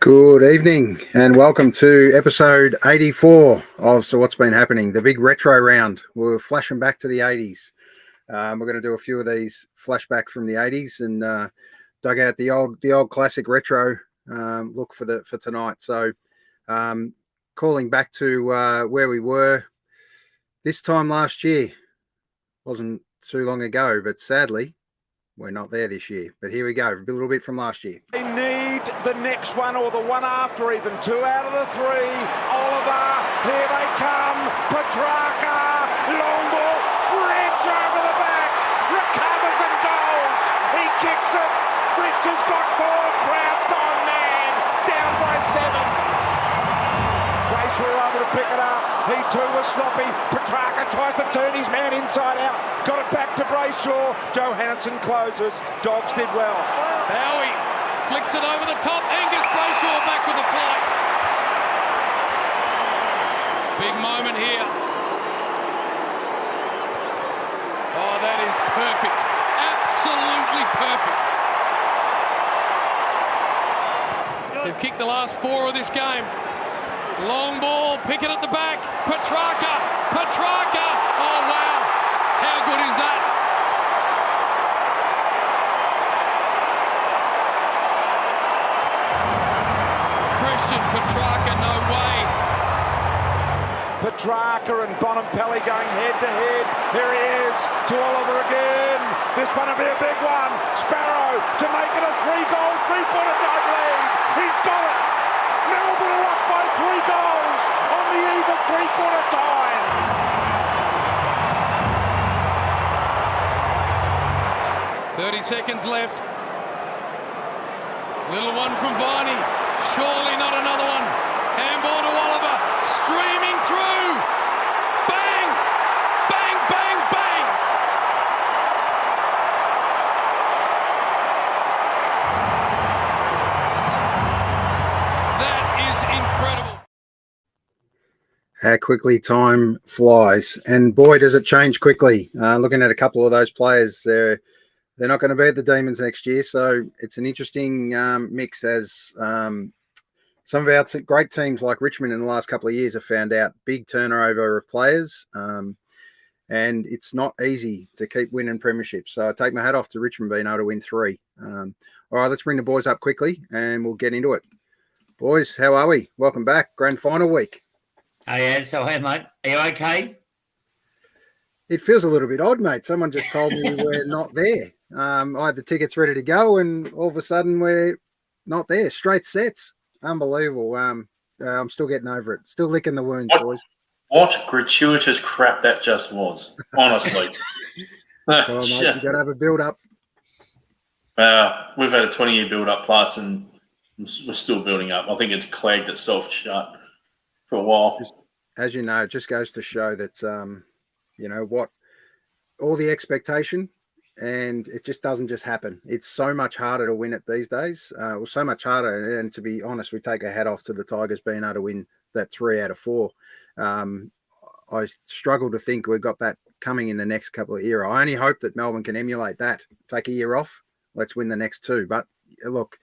Good evening and welcome to episode 84 of So What's Been Happening, the big retro round. We're flashing back to the 80s. We're going to do a few of these flashback from the 80s and dug out the old classic retro look for tonight. So calling back to where we were this time last year. Wasn't too long ago, but sadly we're not there this year. But here we go, a little bit from last year. They need the next one or the one after even. 2 out of the 3. Oliver, here they come. Petrarca, long ball, Fritz over the back. Recovers and goals. He kicks it. Fritz has got 4. Crowd's gone mad. Down by 7. Brayshaw able to pick it up. He too was sloppy. Petrarca tries to turn his man inside out. Got it back to Brayshaw. Johansson closes. Dogs did well. Bowie flicks it over the top. Angus Brayshaw back with the flight. Big moment here. Oh, that is perfect. Absolutely perfect. They've kicked the last 4 of this game. Long ball, Pickett at the back. Petrarca. Oh, wow. How good is that? Christian Petrarca, no way. Petrarca and Bonampelli going head to head. Here he is to Oliver again. This one will be a big one. Sparrow to make it a 3-goal, 3-quarter time lead. He's got it. Melbourne are up by 3 goals on the eve of 3-quarter time. Seconds left. Little one from Viney. Surely not another one. Handball to Oliver. Streaming through. Bang! Bang, bang, bang! That is incredible. How quickly time flies. And boy, does it change quickly. Looking at a couple of those players, they're not going to be at the Demons next year, so it's an interesting mix as some of our great teams like Richmond in the last couple of years have found out big turnover of players, and it's not easy to keep winning premierships. So I take my hat off to Richmond being able to win 3. All right, let's bring the boys up quickly and we'll get into it. Boys, how are we? Welcome back. Grand Final week. Hey, Ed, so hey, mate. Are you okay? It feels a little bit odd, mate. Someone just told me we're not there. I had the tickets ready to go, and all of a sudden we're not there. Straight sets. Unbelievable. I'm still getting over it. Still licking the wounds, boys. What gratuitous crap that just was, honestly. Mate, you got to have a build-up. We've had a 20-year build-up plus, and we're still building up. I think it's clagged itself shut for a while. As you know, it just goes to show that, what all the expectation, and it just doesn't just happen. It's so much harder to win it these days. So much harder. And to be honest, we take a hat off to the Tigers being able to win that 3 out of 4. I struggle to think we've got that coming in the next couple of years. I only hope that Melbourne can emulate that. Take a year off. Let's win the next 2. But look,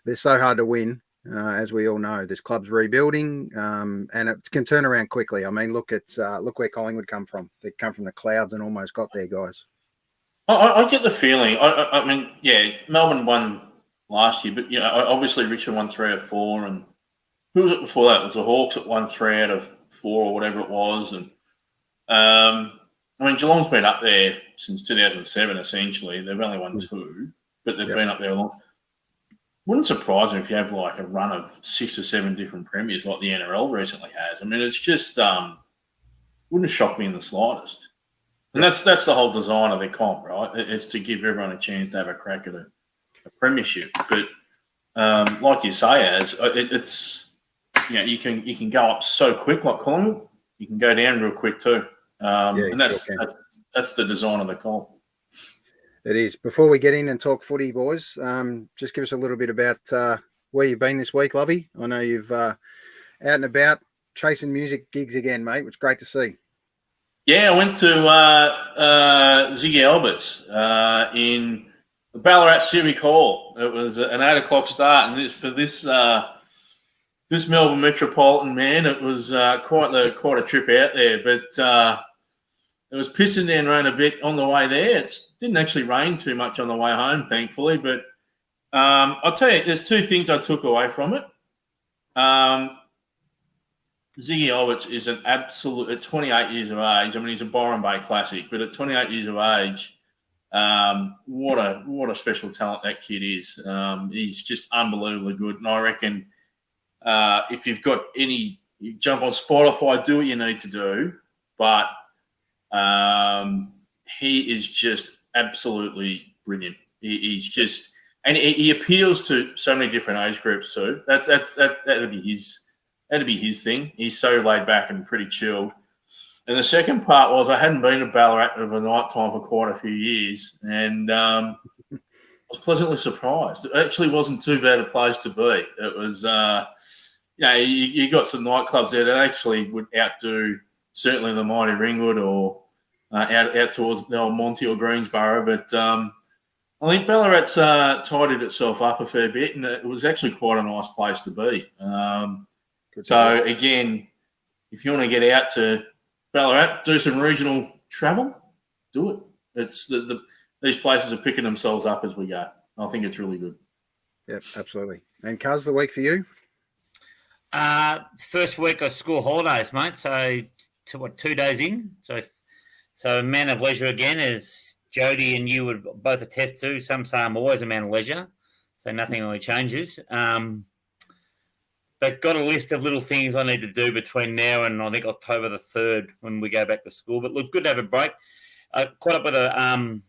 they're so hard to win. As we all know, this club's rebuilding, and it can turn around quickly. I mean, look where Collingwood come from. They come from the clouds and almost got there, guys. I get the feeling. I mean, yeah, Melbourne won last year, but obviously Richmond won 3 out of 4, and who was it before that? It was the Hawks that won 3 out of 4 or whatever it was, and I mean, Geelong's been up there since 2007. Essentially, they've only won 2, but they've been up there a long. Wouldn't surprise me if you have like a run of 6 or 7 different premiers like the NRL recently has. I mean, it's just wouldn't shock me in the slightest. And that's the whole design of their comp, right? It's to give everyone a chance to have a crack at a premiership. But like you say, it's you can go up so quick like Collingwood. You can go down real quick too. And that's the design of the comp. It is. Before we get in and talk footy, boys, just give us a little bit about where you've been this week, Lovey. I know you've out and about chasing music gigs again, mate, which is great to see. Yeah, I went to Ziggy Albert's in the Ballarat Civic Hall. It was an 8 o'clock start, and for this this Melbourne Metropolitan, man, it was quite a trip out there. But it was pissing down rain a bit on the way there. It didn't actually rain too much on the way home, thankfully. But I'll tell you, there's two things I took away from it. Ziggy Alberts is an absolute, at 28 years of age, I mean, he's a Byron Bay classic, but at 28 years of age, what a special talent that kid is. He's just unbelievably good. And I reckon if you've got you jump on Spotify, do what you need to do. But he is just absolutely brilliant. He's just, and he appeals to so many different age groups too. That'd be his thing. He's so laid back and pretty chilled. And the second part was I hadn't been to Ballarat over night time for quite a few years, and I was pleasantly surprised. It actually wasn't too bad a place to be. It was, you got some nightclubs there that actually would outdo certainly the mighty Ringwood or out towards the old Monty or Greensboro. But I think Ballarat's tidied itself up a fair bit, and it was actually quite a nice place to be. So again, if you want to get out to Ballarat, do some regional travel, do it. It's these places are picking themselves up as we go. I think it's really good. Yep, absolutely. And Cuz, the week for you? First week of school holidays, mate. So 2 days in. So man of leisure again, as Jody and you would both attest to. Some say I'm always a man of leisure, so nothing really changes. But got a list of little things I need to do between now and I think October the 3rd when we go back to school. But look, good to have a break. I caught up with a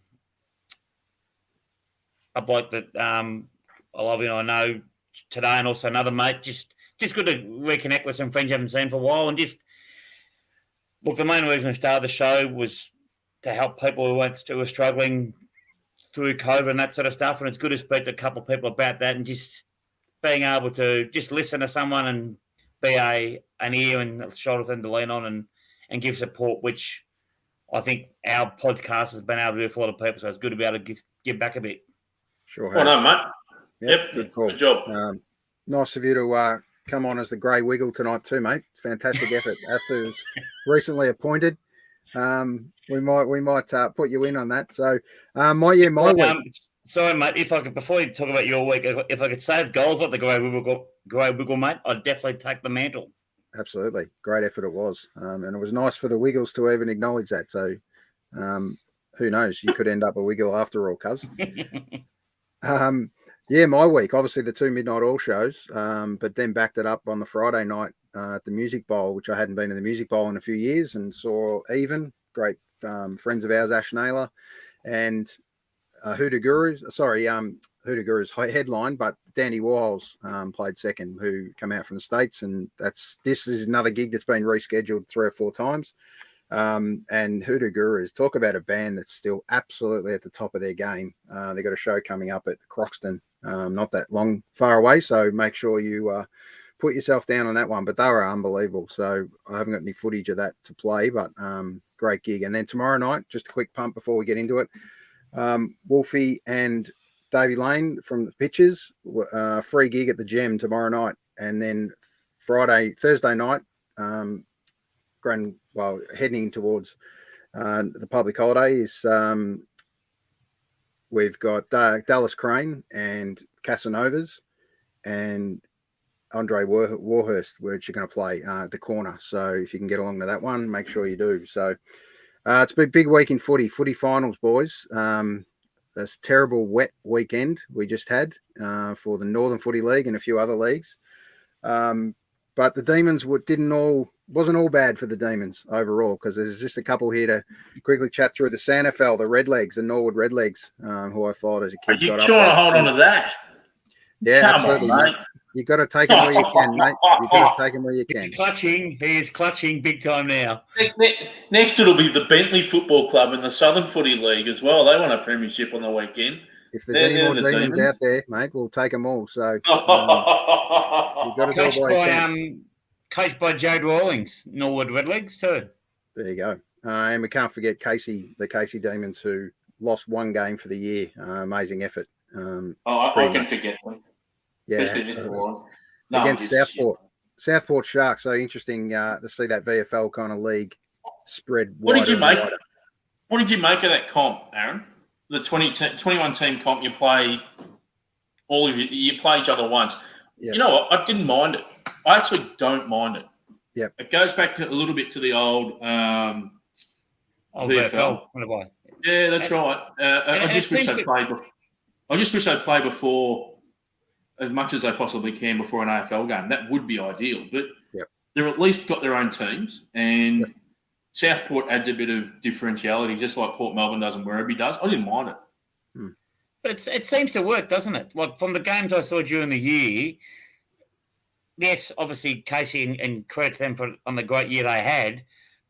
bloke that I love and I know today, and also another mate. Just good to reconnect with some friends you haven't seen for a while. And just, look, the main reason we started the show was to help people who were struggling through COVID and that sort of stuff. And it's good to speak to a couple of people about that and just being able to just listen to someone and be an ear and a shoulder thing to lean on and give support, which I think our podcast has been able to do for a lot of people. So it's good to be able to give back a bit. Sure has. Well done, mate. Yep, good call. Good job. Nice of you to come on as the Grey Wiggle tonight too, mate. Fantastic effort. After was recently appointed, we might put you in on that. So my week. Sorry, mate. If I could, before you talk about your week, if I could save goals like the Grey Wiggle, mate, I'd definitely take the mantle. Absolutely, great effort it was, and it was nice for the Wiggles to even acknowledge that. So, who knows? You could end up a Wiggle after all, Cuz. My week, obviously the 2 midnight all shows, but then backed it up on the Friday night at the Music Bowl, which I hadn't been to the Music Bowl in a few years, and saw great friends of ours, Ash Naylor, and Hoodoo Gurus headline, but Dandy Warhols played second, who come out from the States, and this is another gig that's been rescheduled 3 or 4 times. And Hoodoo Gurus, talk about a band that's still absolutely at the top of their game. They've got a show coming up at Croxton, not that far away, so make sure you put yourself down on that one. But they were unbelievable, so I haven't got any footage of that to play, but great gig. And then tomorrow night, just a quick pump before we get into it, Wolfie and Davey Lane from the Pitches, free gig at the Gem tomorrow night. And then Thursday night, heading towards the public holiday is we've got Dallas Crane and Casanovas and Andre Warhurst, which are going to play the corner. So if you can get along to that one, make sure you do. So it's been a big week in footy finals, boys. This terrible wet weekend we just had for the Northern Footy League and a few other leagues. But the Demons wasn't all bad for the Demons overall, because there's just a couple here to quickly chat through. The SANFL, the Redlegs, the Norwood Redlegs, who I thought as a kid. Are you trying to hold on to that? Yeah, Come absolutely, on, mate. You got to take them where you can, mate. You got to take them where you can. He is clutching big time now. Next, it'll be the Bentley Football Club in the Southern Footy League as well. They won a premiership on the weekend. If there's any more demons out there, mate, we'll take them all. So you've got to do it while you can. Coached by Jade Rawlings, Norwood Redlegs too. There you go. And we can't forget the Casey Demons, who lost 1 game for the year. Amazing effort. I can forget them. Yeah. Against Southport. Southport Sharks. So interesting to see that VFL kind of league spread. What did you make? Wider. What did you make of that comp, Aaron? The 21 team comp. You play you play each other once. Yep. You know what? I didn't mind it. I actually don't mind it. Yep. It goes back to a little bit to the old VFL. Yeah, that's right. I just wish they played. I just wish they played before, as much as they possibly can before an AFL game. That would be ideal. But they're at least got their own teams, and Southport adds a bit of differentiality, just like Port Melbourne does and Werribee does. I didn't mind it. But it seems to work, doesn't it? Like from the games I saw during the year, yes, obviously Casey and credit to them on the great year they had,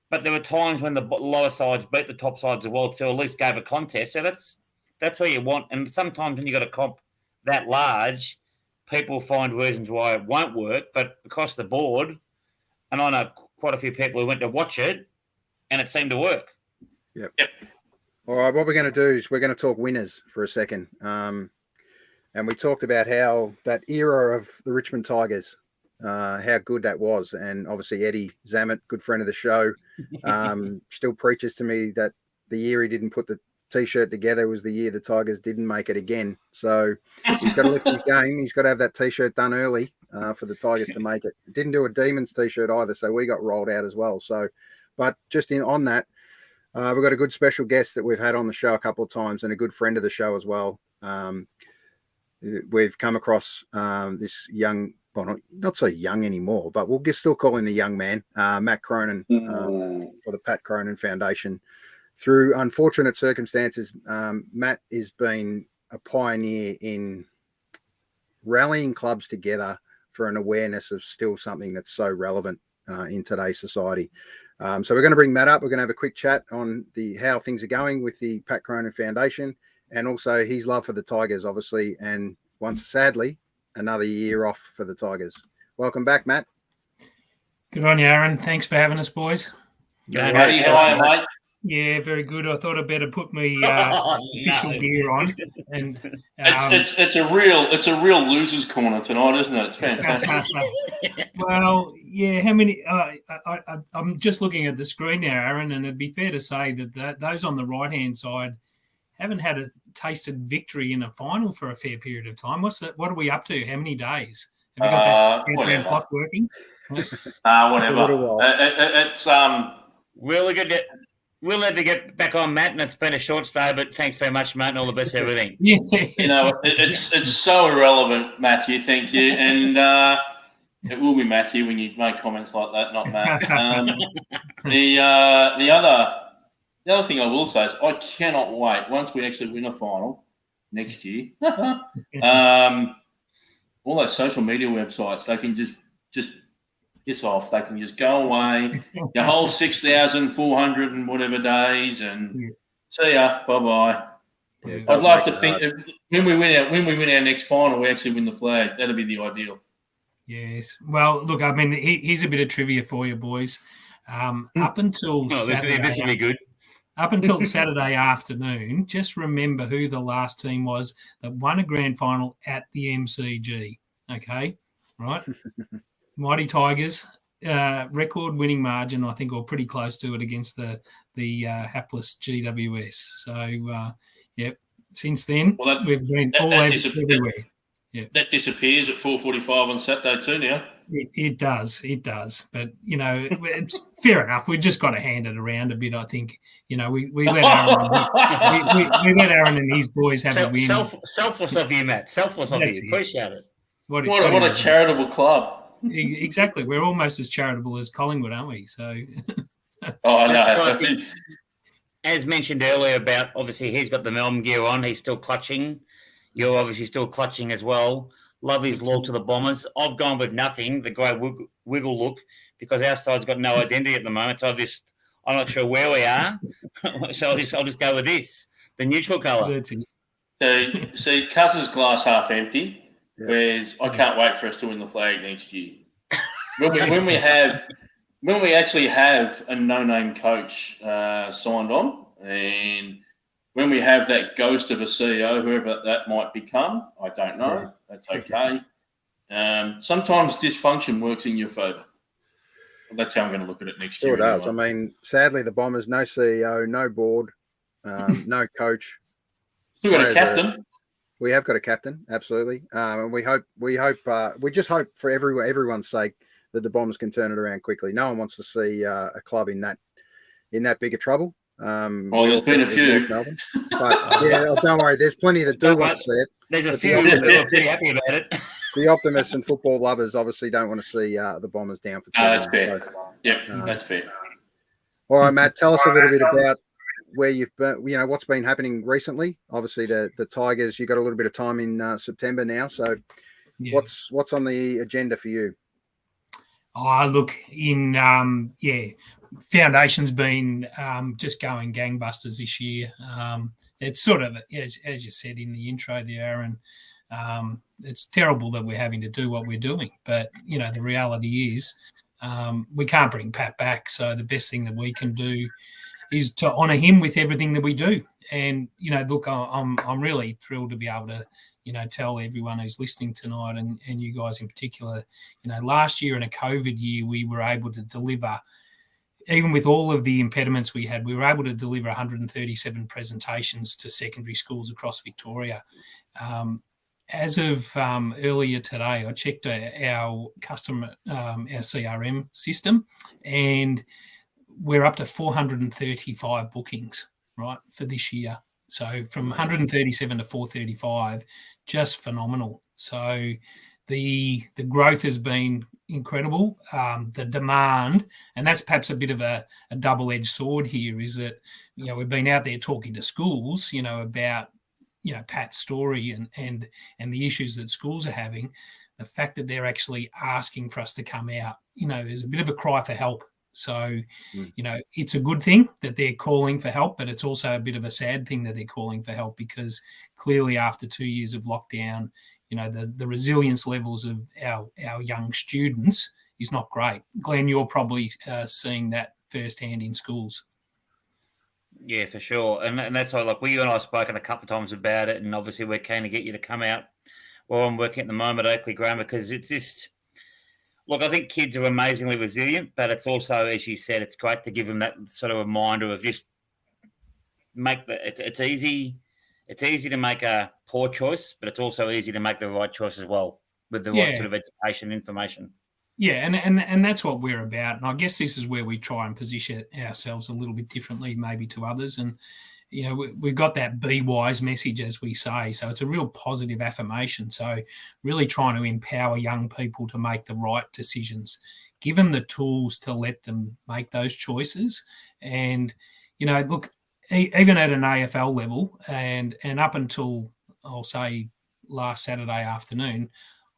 but there were times when the lower sides beat the top sides as well, to at least gave a contest. So that's what you want. And sometimes when you've got a comp that large, people find reasons why it won't work. But across the board, and I know quite a few people who went to watch it, and it seemed to work. Yep. All right, what we're going to do is we're going to talk winners for a second. And we talked about how that era of the Richmond Tigers, how good that was. And obviously Eddie Zammit, good friend of the show, still preaches to me that the year he didn't put the T-shirt together was the year the Tigers didn't make it again. So he's got to lift his game. He's got to have that T-shirt done early for the Tigers to make it. Didn't do a Demons T-shirt either, so we got rolled out as well. So, but just on that, we've got a good special guest that we've had on the show a couple of times and a good friend of the show as well. We've come across this young, well, not so young anymore, but we'll still call him the young man, Matt Cronin, for the Pat Cronin Foundation. Through unfortunate circumstances, Matt has been a pioneer in rallying clubs together for an awareness of still something that's so relevant in today's society. So we're going to bring Matt up. We're going to have a quick chat on how things are going with the Pat Cronin Foundation and also his love for the Tigers, obviously, and once, sadly, another year off for the Tigers. Welcome back, Matt. Good on you, Aaron. Thanks for having us, boys. How are you, mate? Yeah, very good. I thought I'd better put my official gear on. And it's a real losers' corner tonight, isn't it? It's fantastic. Well, yeah. How many? I'm just looking at the screen now, Aaron, and it'd be fair to say that those on the right hand side haven't had a tasted victory in a final for a fair period of time. What are we up to? How many days? Have you got that clock working? Whatever. It's really good. We'll have to get back on, Matt, and it's been a short stay, but thanks very much, Matt, and all the best for everything. Yeah. You know, it's so irrelevant, Matthew. Thank you, and it will be Matthew when you make comments like that, not Matt. The other thing I will say is I cannot wait once we actually win a final next year. All those social media websites, they can just piss off. They can just go away. Your whole 6,400 and whatever days, and see ya. Bye bye. Yeah, I'd like to think that when we win our next final, we actually win the flag. That'd be the ideal. Yes. Well, look, I mean, here's a bit of trivia for you, boys. Up until Saturday, this will be good. Up until Saturday afternoon, just remember who the last team was that won a grand final at the MCG. Okay, right? Mighty Tigers, record winning margin, I think, or pretty close to it against the hapless GWS. So, since then, we've been all everywhere. That disappears at 4:45 on Saturday too now. It does. But, you know, it's fair enough. We've just got to hand it around a bit, I think. You know, we let Aaron we let Aaron and his boys have a win. Selfless of you, Matt. Selfless of you. Appreciate it. What a charitable club. Exactly. We're almost as charitable as Collingwood, aren't we? So, I know. As mentioned earlier about, obviously, he's got the Melbourne gear on. He's still clutching. You're obviously still clutching as well. Lovey's loyal to the Bombers. I've gone with nothing, the great wiggle look, because our side's got no identity at the moment. So I'm not sure where we are. So I'll just go with this, the neutral colour. So, see, Cuss's glass half empty. Whereas I can't wait for us to win the flag next year. When we actually have a no-name coach signed on, and when we have that ghost of a CEO, whoever that might become, I don't know. That's okay. Sometimes dysfunction works in your favour. That's how I'm going to look at it next year. Sure does. Anyway. I mean, sadly, the Bombers, no CEO, no board, no coach. Still got a captain. We have got a captain, absolutely, and we just hope for everyone's sake that the Bombers can turn it around quickly. No one wants to see a club in that big of trouble. There's been a few, but yeah, don't worry. There's plenty that do want to see it. There's a few that are pretty happy about it. The optimists and football lovers obviously don't want to see the Bombers down for too long. That's fair. So, that's fair. All right, Matt, tell us a little bit about where you've been, what's been happening recently. Obviously, the Tigers, you got a little bit of time in September now. So what's on the agenda for you? Oh, look, Foundation's been just going gangbusters this year. It's sort of, as you said in the intro there, and it's terrible that we're having to do what we're doing. But, the reality is we can't bring Pat back. So the best thing that we can do is to honour him with everything that we do. And, look, I'm really thrilled to be able to, tell everyone who's listening tonight and you guys in particular, last year in a COVID year, we were able to deliver, even with all of the impediments we had, we were able to deliver 137 presentations to secondary schools across Victoria. As of earlier today, I checked our customer, our CRM system, and we're up to 435 bookings, right, for this year. So from 137 to 435, just phenomenal. So the growth has been incredible. The demand, and that's perhaps a bit of a double-edged sword here, is that, we've been out there talking to schools, about, Pat's story and the issues that schools are having. The fact that they're actually asking for us to come out, is a bit of a cry for help. So, it's a good thing that they're calling for help, but it's also a bit of a sad thing that they're calling for help, because clearly after 2 years of lockdown, the resilience levels of our young students is not great. Glenn, you're probably seeing that firsthand in schools. Yeah, for sure. And that's why, you and I have spoken a couple of times about it, and obviously we're keen to get you to come out where I'm working at the moment at Oakley Grammar, because it's just... Look, I think kids are amazingly resilient, but it's also, as you said, it's great to give them that sort of reminder of just it's easy to make a poor choice, but it's also easy to make the right choice as well with the right sort of education information. Yeah, and that's what we're about. And I guess this is where we try and position ourselves a little bit differently maybe to others. And, we've got that be wise message, as we say. So it's a real positive affirmation. So really trying to empower young people to make the right decisions, give them the tools to let them make those choices. And, look, even at an AFL level and up until, I'll say, last Saturday afternoon,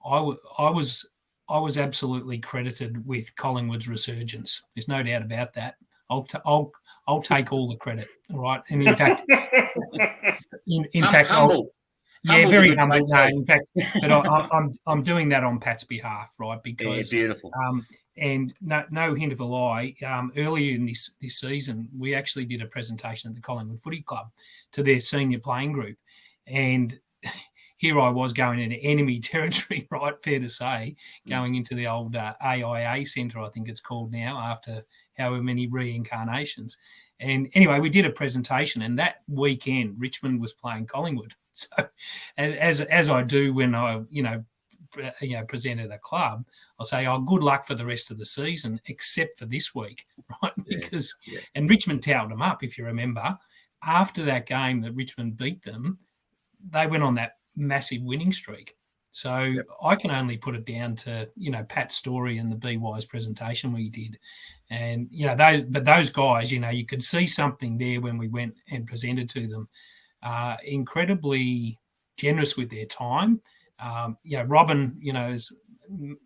I was absolutely credited with Collingwood's resurgence. There's no doubt about that. I'll take all the credit, all right? And in fact, humble. Very humble. No, in fact, but I'm doing that on Pat's behalf, right? Because beautiful. And no hint of a lie. Earlier in this season, we actually did a presentation at the Collingwood Footy Club to their senior playing group, and here I was going into enemy territory, right? Fair to say, going into the old AIA Centre, I think it's called now, after however many reincarnations. And anyway, we did a presentation, and that weekend, Richmond was playing Collingwood. So, as I do when I, present at a club, I'll say, "Oh, good luck for the rest of the season, except for this week," right? Because and Richmond towed them up, if you remember. After that game that Richmond beat them, they went on that massive winning streak. So I can only put it down to, Pat's story and the Be Wise presentation we did. And, those guys, you could see something there when we went and presented to them. Incredibly generous with their time. Robin, is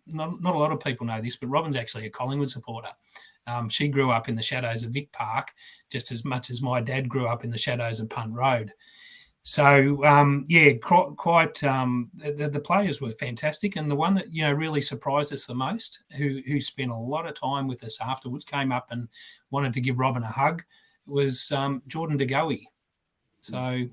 not a lot of people know this, but Robin's actually a Collingwood supporter. She grew up in the shadows of Vic Park just as much as my dad grew up in the shadows of Punt Road. So, quite the players were fantastic. And the one that, really surprised us the most, who spent a lot of time with us afterwards, came up and wanted to give Robin a hug, was Jordan De Goey. So,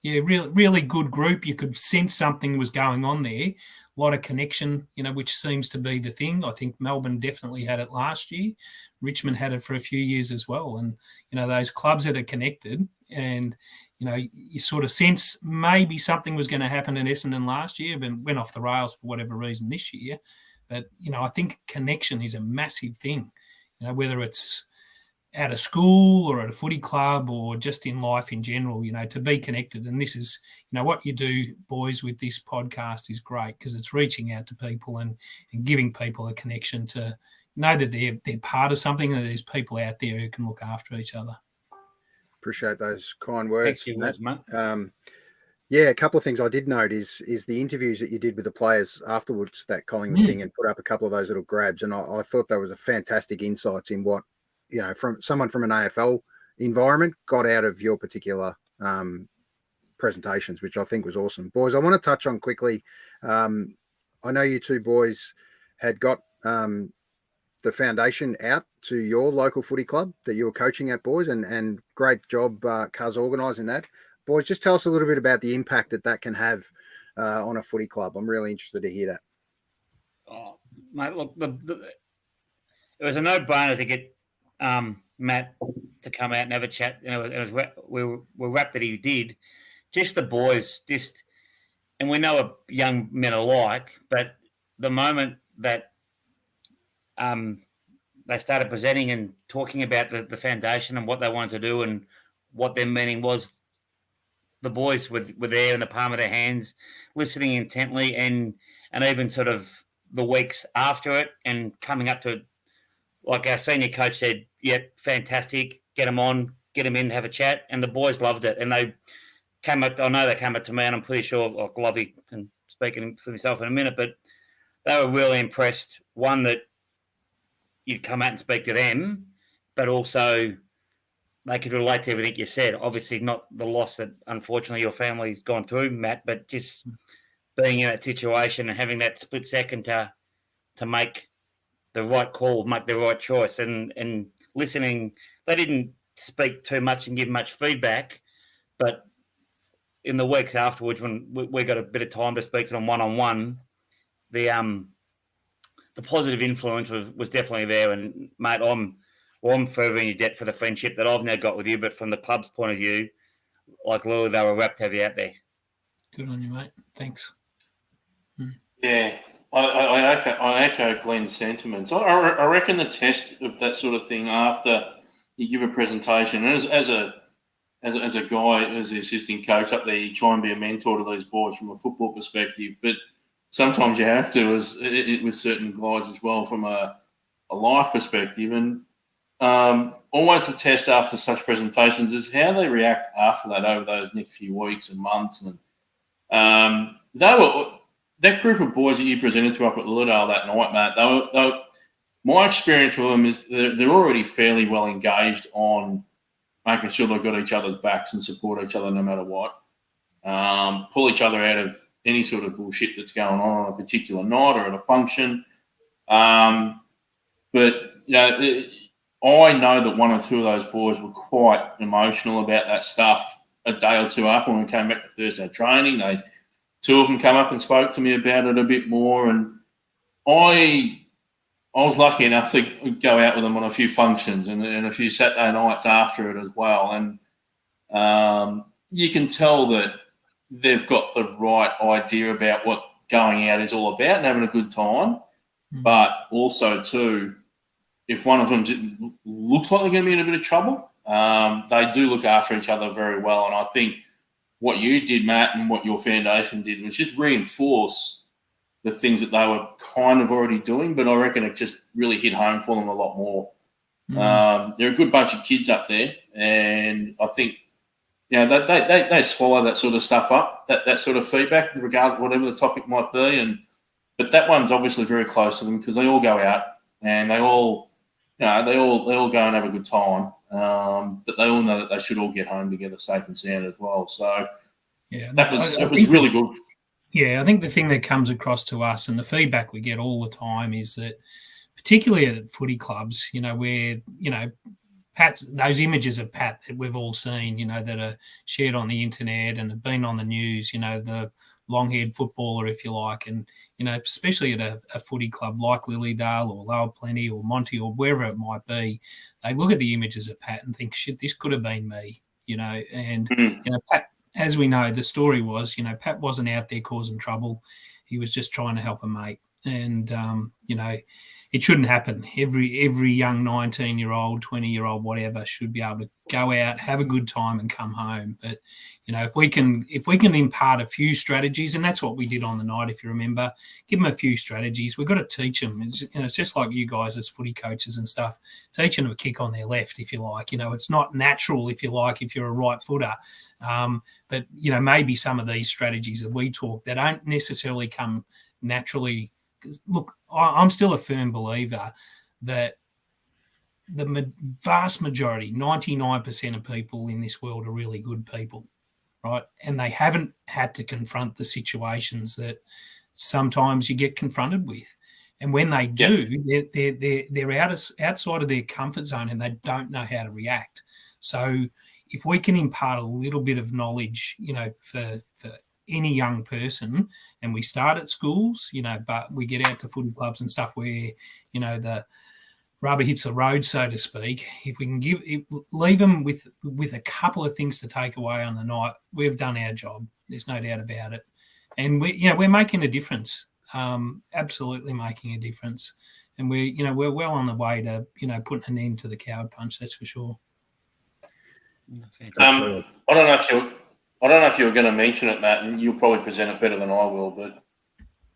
Yeah, really good group. You could sense something was going on there. A lot of connection, which seems to be the thing. I think Melbourne definitely had it last year. Richmond had it for a few years as well. And, those clubs that are connected and, you sort of sense maybe something was going to happen in Essendon last year, but went off the rails for whatever reason this year. But, I think connection is a massive thing, whether it's at a school or at a footy club or just in life in general, to be connected. And this is, what you do, boys, with this podcast is great because it's reaching out to people and giving people a connection to know that they're part of something, and there's people out there who can look after each other. Appreciate those kind words. Thank you, Matt. Yeah, a couple of things I did note is the interviews that you did with the players afterwards, that Collingwood thing, and put up a couple of those little grabs. And I thought that was a fantastic insights in what, from someone from an AFL environment got out of your particular presentations, which I think was awesome. Boys, I want to touch on quickly. I know you two boys had got the foundation out to your local footy club that you were coaching at, boys, and great job, Cuz, organising that. Boys, just tell us a little bit about the impact that can have on a footy club. I'm really interested to hear that. Oh, mate, look, it was a no-brainer to get Matt to come out and have a chat. We were wrapped that he did. Just the boys, and we know what young men are like, but the moment that they started presenting and talking about the foundation and what they wanted to do and what their meaning was, the boys were there in the palm of their hands, listening intently, and even sort of the weeks after it and coming up to it, like our senior coach said, yeah, fantastic, get them on, get them in, have a chat, and the boys loved it. And they came up, I know they came up to me, and I'm pretty sure, like Lovey can speak for himself in a minute, but they were really impressed. One, that you'd come out and speak to them, but also they could relate to everything you said. Obviously not the loss that unfortunately your family's gone through, Matt, but just being in that situation and having that split second to make the right call, make the right choice, and listening. They didn't speak too much and give much feedback, but in the weeks afterwards, when we got a bit of time to speak to them one-on-one, the positive influence was definitely there. And, mate, I'm forever in your debt for the friendship that I've now got with you, but from the club's point of view, like Lily, they were wrapped to have you out there. Good on you, mate. Thanks. Yeah, I echo Glenn's sentiments. I reckon the test of that sort of thing after you give a presentation, and as a guy, as the assistant coach up there, you try and be a mentor to these boys from a football perspective, but sometimes you have to, with certain guys as well, from a life perspective. And always the test after such presentations is how they react after that over those next few weeks and months. And that group of boys that you presented to up at Lillardale that night, Matt, my experience with them is they're already fairly well engaged on making sure they've got each other's backs and support each other no matter what. Pull each other out of any sort of bullshit that's going on a particular night or at a function. But, I know that one or two of those boys were quite emotional about that stuff a day or two after when we came back to Thursday training. Two of them came up and spoke to me about it a bit more, and I was lucky enough to go out with them on a few functions and a few Saturday nights after it as well. And you can tell that they've got the right idea about what going out is all about and having a good time. But also, too, if one of them looks like they're going to be in a bit of trouble, they do look after each other very well. And I think what you did, Matt, and what your foundation did was just reinforce the things that they were kind of already doing, but I reckon it just really hit home for them a lot more. They're a good bunch of kids up there, and I think they swallow that sort of stuff up, that sort of feedback, regardless whatever the topic might be. But that one's obviously very close to them because they all go out and they all go and have a good time. But they all know that they should all get home together safe and sound as well. So that was really good. Yeah, I think the thing that comes across to us and the feedback we get all the time is that, particularly at footy clubs, where, Pat's those images of Pat that we've all seen, that are shared on the internet and have been on the news, the long-haired footballer, if you like, and, especially at a footy club like Lilydale or Lower Plenty or Monty or wherever it might be, they look at the images of Pat and think, shit, this could have been me, and, Pat, as we know, the story was, Pat wasn't out there causing trouble. He was just trying to help a mate. And, it shouldn't happen. Every young 19-year-old, 20-year-old, whatever, should be able to go out, have a good time, and come home. But if we can impart a few strategies, and that's what we did on the night, if you remember, give them a few strategies. We've got to teach them. It's just like you guys as footy coaches and stuff, teaching them a kick on their left, if you like. It's not natural, if you like, if you're a right footer. But maybe some of these strategies that we talk, they don't necessarily come naturally. Look, I'm still a firm believer that the vast majority, 99% of people in this world are really good people, right? And they haven't had to confront the situations that sometimes you get confronted with. And when they do, they're outside of their comfort zone and they don't know how to react. So if we can impart a little bit of knowledge, for any young person, and we start at schools, but we get out to footy clubs and stuff where, the rubber hits the road, so to speak. If we can leave them with a couple of things to take away on the night, we've done our job. There's no doubt about it. And we're making a difference, absolutely making a difference. And we're well on the way to, putting an end to the coward punch, that's for sure. I don't know if you were going to mention it, Matt, and you'll probably present it better than I will. But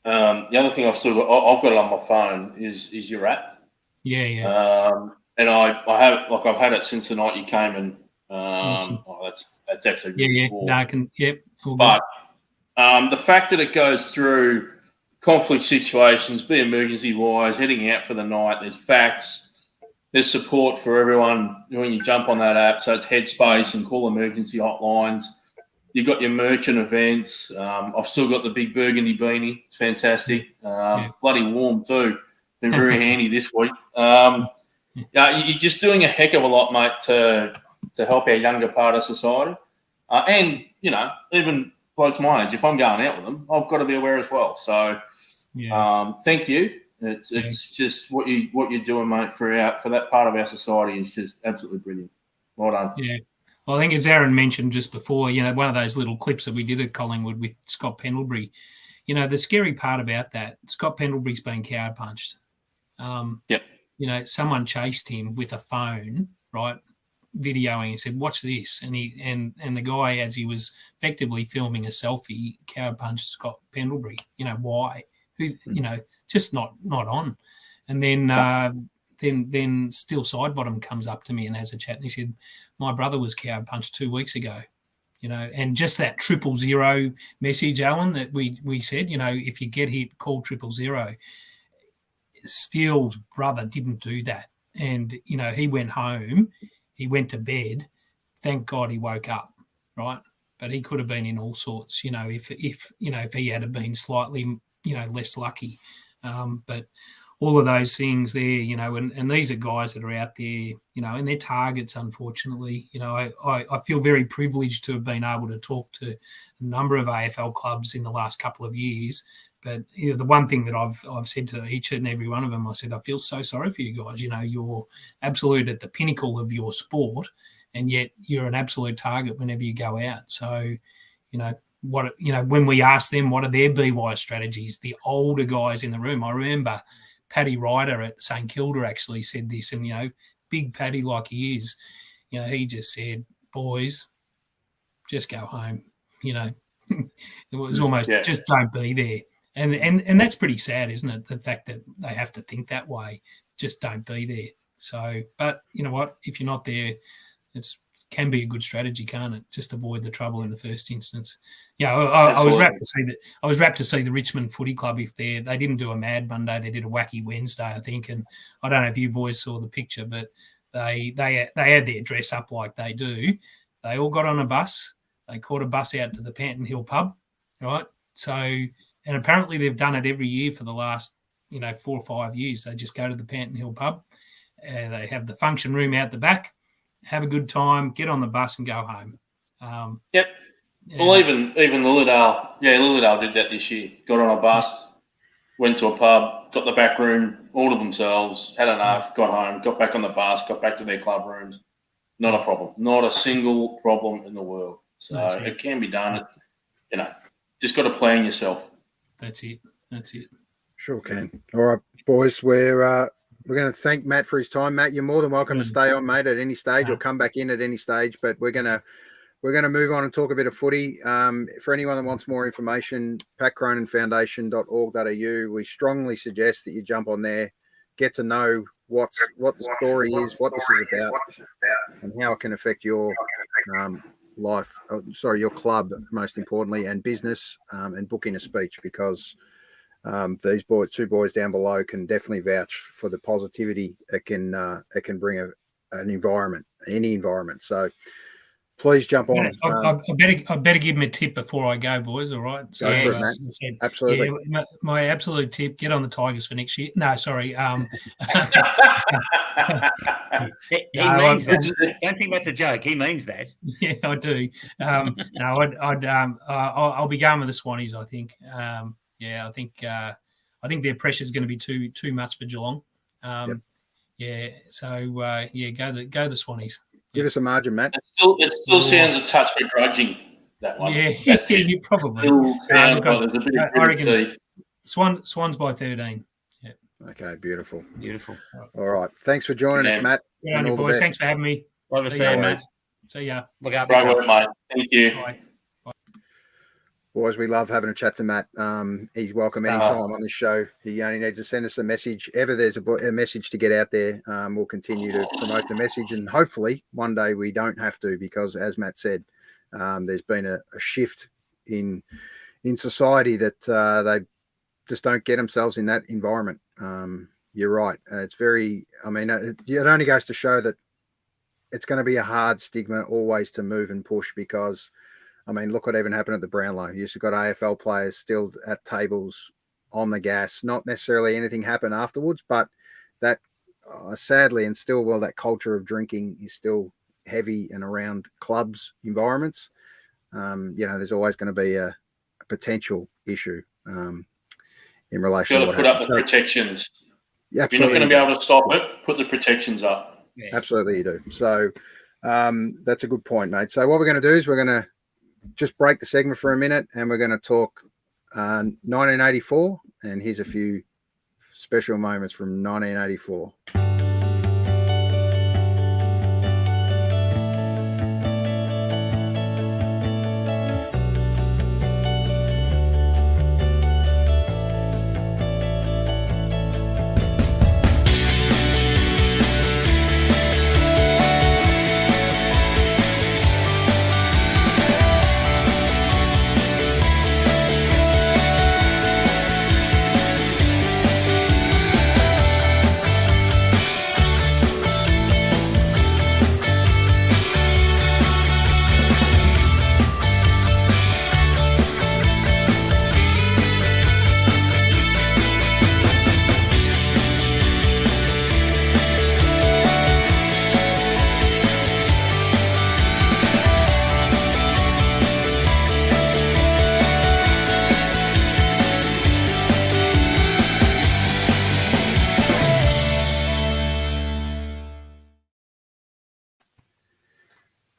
the other thing I've got it on my phone is your app. Yeah. And I've had it since the night you came, and that's actually really cool. No, I can. Yep. But the fact that it goes through conflict situations, be emergency wise, heading out for the night. There's facts. There's support for everyone when you jump on that app. So it's Headspace and call emergency hotlines. You've got your merchant events. I've still got the big burgundy beanie. It's fantastic. Bloody warm too. Been very handy this week. You're just doing a heck of a lot, mate, to help our younger part of society. And, even blokes my age, if I'm going out with them, I've got to be aware as well. So thank you. It's just what you're doing, mate, for that part of our society is just absolutely brilliant. Well done. Yeah. Well, I think as Aaron mentioned just before, one of those little clips that we did at Collingwood with Scott Pendlebury, the scary part about that, Scott Pendlebury's been coward punched. Someone chased him with a phone, right, videoing and said, watch this. And the guy, as he was effectively filming a selfie, coward punched Scott Pendlebury. Why? Just not on. And then Still Sidebottom comes up to me and has a chat, and he said, my brother was coward punched 2 weeks ago, and just that 000 message, Alan, that we said, if you get hit, call 000. Steele's brother didn't do that. And, he went home, he went to bed. Thank God he woke up, right? But he could have been in all sorts, if he had been slightly, less lucky. But all of those things there, and these are guys that are out there, and they're targets, unfortunately. I feel very privileged to have been able to talk to a number of AFL clubs in the last couple of years. But the one thing that I've said to each and every one of them, I said, I feel so sorry for you guys. You're absolute at the pinnacle of your sport, and yet you're an absolute target whenever you go out. So, when we ask them what are their BY strategies, the older guys in the room, I remember Paddy Ryder at St Kilda actually said this, and big Paddy like he is, he just said, boys, just go home. It was almost just don't be there. And that's pretty sad, isn't it? The fact that they have to think that way, just don't be there. So, but you know what? If you're not there, it can be a good strategy, can't it? Just avoid the trouble in the first instance. I was rapt to see that. I was rapt to see the Richmond Footy Club. If they didn't do a Mad Monday, they did a Wacky Wednesday, I think. And I don't know if you boys saw the picture, but they had their dress up like they do. They all got on a bus. They caught a bus out to the Panton Hill pub, right? So, and apparently they've done it every year for the last 4 or 5 years. They just go to the Panton Hill pub. They have the function room out the back. have a good time, get on the bus and go home. Yep. Well, even Lillardale did that this year. Got on a bus, went to a pub, got the back room all to themselves, had enough, got home, got back on the bus, got back to their club rooms. Not a problem. Not a single problem in the world. So it can be done. Just got to plan yourself. That's it. Sure can. All right, boys, we're going to thank Matt for his time. Matt, you're more than welcome to stay on, mate, at any stage or come back in at any stage. But we're going to move on and talk a bit of footy. For anyone that wants more information, patcroninfoundation.org.au. We strongly suggest that you jump on there, get to know what the story is, what this is about, and how it can affect your life. Your club, most importantly, and business, and booking a speech, because these two boys down below can definitely vouch for the positivity it can bring an environment, any environment. So please jump on. I better give him a tip before I go, boys. All right. So, go for it, Matt. Absolutely. Yeah, my absolute tip: get on the Tigers for next year. No, sorry. He means that. Don't think that's a joke. He means that. Yeah, I do. I'll be going with the Swannies. I think. I think their pressure is going to be too much for Geelong. Yep. Yeah. So go the Swannies. Give us a margin, Matt. It still sounds a touch begrudging, that one. Yeah, you probably. I reckon Swans by 13. Yeah. Okay, beautiful. All right. Thanks for joining us, Matt. Good on you, boys. Thanks for having me. Love to see you, Matt. See ya. Look out. Great work, mate. Thank you. Bye. Boys, we love having a chat to Matt. He's welcome anytime on this show. He only needs to send us a message. Ever there's a message to get out there, we'll continue to promote the message, and hopefully one day we don't have to, because as Matt said, there's been a shift in society that they just don't get themselves in that environment. You're right. It's very, it only goes to show that it's going to be a hard stigma always to move and push, because look what even happened at the Brownlow. You've got AFL players still at tables on the gas. Not necessarily anything happened afterwards, but that sadly, and still, that culture of drinking is still heavy and around clubs, environments. There's always going to be a potential issue in relation to what put happens. Up the protections. Yeah, if you're not going to be able to stop it, put the protections up. Yeah. Absolutely, you do. So that's a good point, mate. So what we're going to do is we're going to just break the segment for a minute, and we're going to talk 1984, and here's a few special moments from 1984.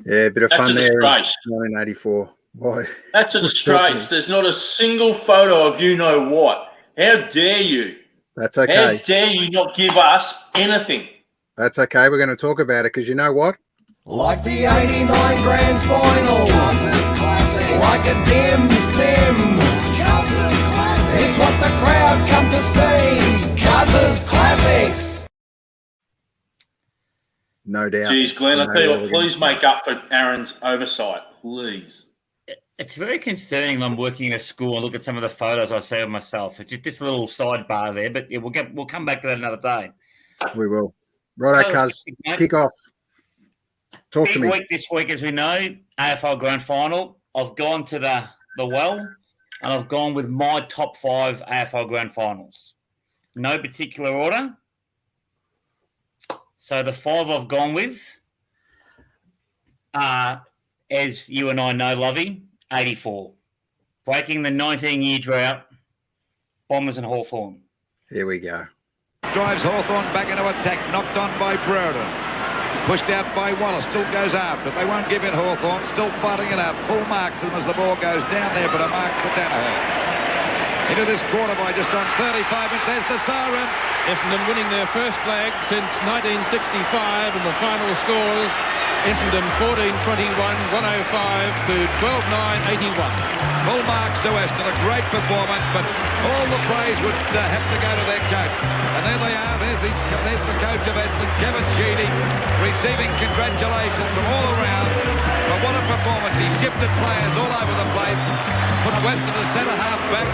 Yeah, a bit of fun there. 1984. Boy. That's a disgrace. There's not a single photo of you know what. How dare you? That's okay. How dare you not give us anything? That's okay. We're going to talk about it, because you know what? Like the 89 Grand Final. Causes classic. Like a dim sim. Causes classic. It's what the crowd come to see. Causes classics. No doubt. Geez, Glenn, I tell you what, please make up for Aaron's oversight, please. It's very concerning when I'm working in a school and look at some of the photos I see of myself. It's just a little sidebar there, but yeah, we'll come back to that another day. We will. Righto, cuz. Kick off. Talk to me. Big week this week, as we know, AFL Grand Final. I've gone to the well, and I've gone with my top 5 AFL Grand Finals. No particular order. So the 5 I've gone with as you and I know, Lovey, 84. Breaking the 19-year drought, Bombers and Hawthorn. Here we go. Drives Hawthorn back into attack, knocked on by Brereton. Pushed out by Wallace, still goes after it. They won't give in Hawthorn, still fighting it up. Full mark to them as the ball goes down there, but a mark to Danaher. Into this quarter by just on 35 minutes, there's the siren. Essendon winning their first flag since 1965, and the final scores Essendon 14-21, 105 to 12-9, 81. Full marks to Essendon, a great performance, but all the praise would have to go to their coach. And there they are, there's the coach of Essendon, Kevin Sheedy, receiving congratulations from all around. But what a performance, he shifted players all over the place, put Western as centre-half back.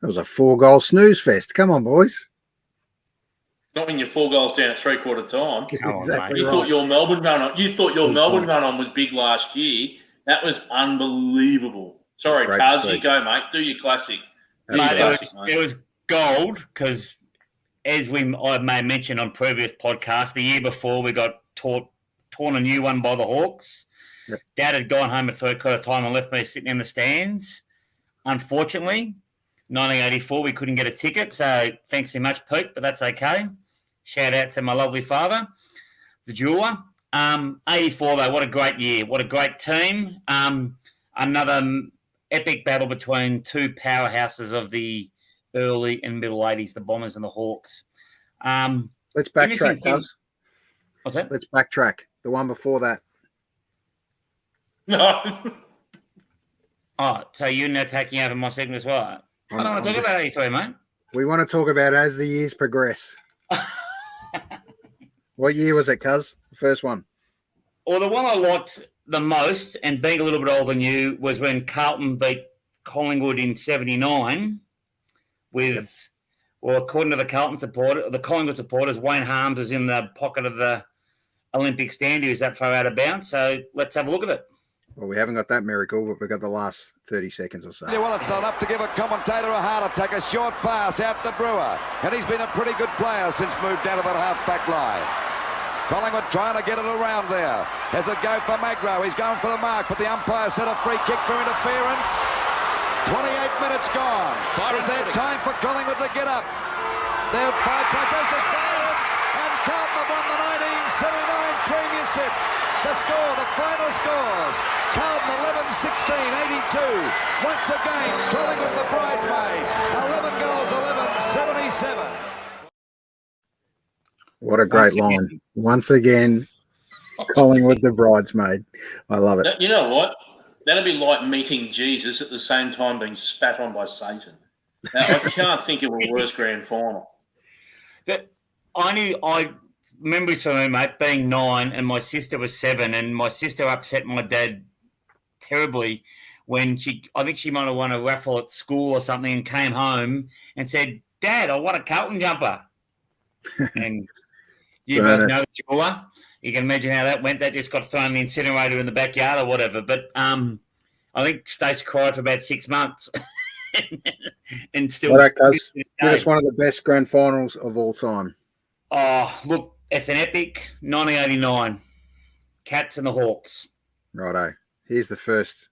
That was a 4-goal snooze fest. Come on, boys. Not when you're 4 goals down at three-quarter time. Exactly You right. thought your Melbourne run on. You thought your Melbourne run on was big last year. That was unbelievable. Sorry, That's great Cards, to see. you go, mate. Do your classic. Do That's your Mate, classic, it was gold because, as I may have mentioned on previous podcasts, the year before we got torn a new one by the Hawks. Yep. Dad had gone home at third-quarter time and left me sitting in the stands. Unfortunately, 1984, we couldn't get a ticket, so thanks so much, Pete, but that's okay. Shout out to my lovely father, the jeweler. 84, though, what a great year. What a great team. Another epic battle between two powerhouses of the early and middle 80s, the Bombers and the Hawks. Let's backtrack, Cuz. What's that? Let's backtrack. The one before that. No. Oh, so you're now taking over my segment as well. I don't want to talk about 83, mate. We want to talk about as the years progress. What year was it, Cuz? The first one. Well, the one I liked the most, and being a little bit older than you, was when Carlton beat Collingwood in 79 with, well, according to the Collingwood supporters, Wayne Harms was in the pocket of the Olympic stand. He was that far out of bounds. So let's have a look at it. Well, we haven't got that miracle, but we've got the last 30 seconds or so. Yeah, well, it's not enough to give a commentator a heart attack. A short pass out to Brewer. And he's been a pretty good player since moved out of that half-back line. Collingwood trying to get it around there. Has a go for Magro. He's going for the mark, but the umpire set a free kick for interference. 28 minutes gone. Is there time for Collingwood to get up? They're 5 points. There's the siren. And Carlton have won the 1979 premiership. The score, the final scores. Carlton 11-16, 82. Once again, Collingwood the bridesmaid. 11 goals, 11-77. What a great line. Once again, Collingwood the bridesmaid. I love it. You know what? That'd be like meeting Jesus at the same time being spat on by Satan. Now, I can't think of a worse grand final. I memories for me, mate, being 9 and my sister was 7, and my sister upset my dad terribly when I think she might have won a raffle at school or something and came home and said, Dad, I want a Carlton jumper. And you guys know the jeweler. You can imagine how that went. That just got thrown in the incinerator in the backyard or whatever. But I think Stacey cried for about 6 months. And still. Well, that does give us one of the best grand finals of all time. Oh, look, it's an epic 1989. Cats and the Hawks. Righto. Here's the first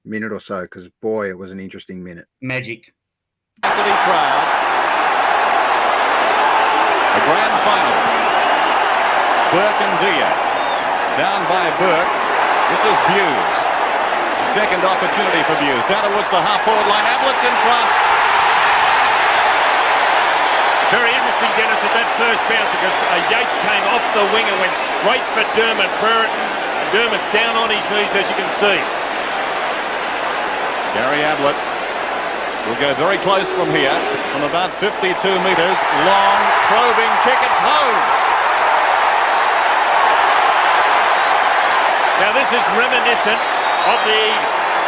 minute or so, because, boy, it was an interesting minute. Magic. Capacity crowd. A grand final. Burke and Dia. Down by Burke. This is Buse. A second opportunity for Buse. Down towards the half-forward line. Ablett's in front. Very interesting, Dennis, at that first bounce because Yates came off the wing and went straight for Dermott Brereton. Dermott's down on his knees, as you can see. Gary Ablett will go very close from here, from about 52 metres. Long, probing kick. It's home. Now this is reminiscent of the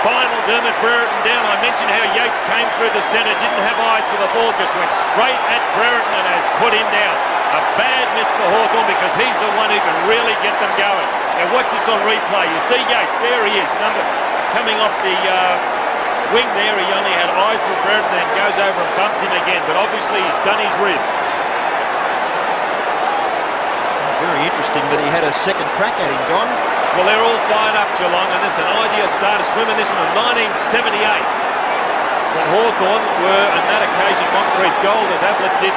final Dermott Brereton down. I mentioned how Yates came through the centre, didn't have eyes for the ball, just went straight at Brereton and has put him down. A bad miss for Hawthorn because he's the one who can really get them going. Now watch this on replay. You see Yates, there he is, coming off the wing there. He only had eyes for Brereton and goes over and bumps him again, but obviously he's done his ribs. Very interesting that he had a second crack at him, Don. Well, they're all fired up, Geelong, and it's an ideal start. It's reminiscent of 1978. When Hawthorn were, on that occasion, concrete gold, as Ablett did.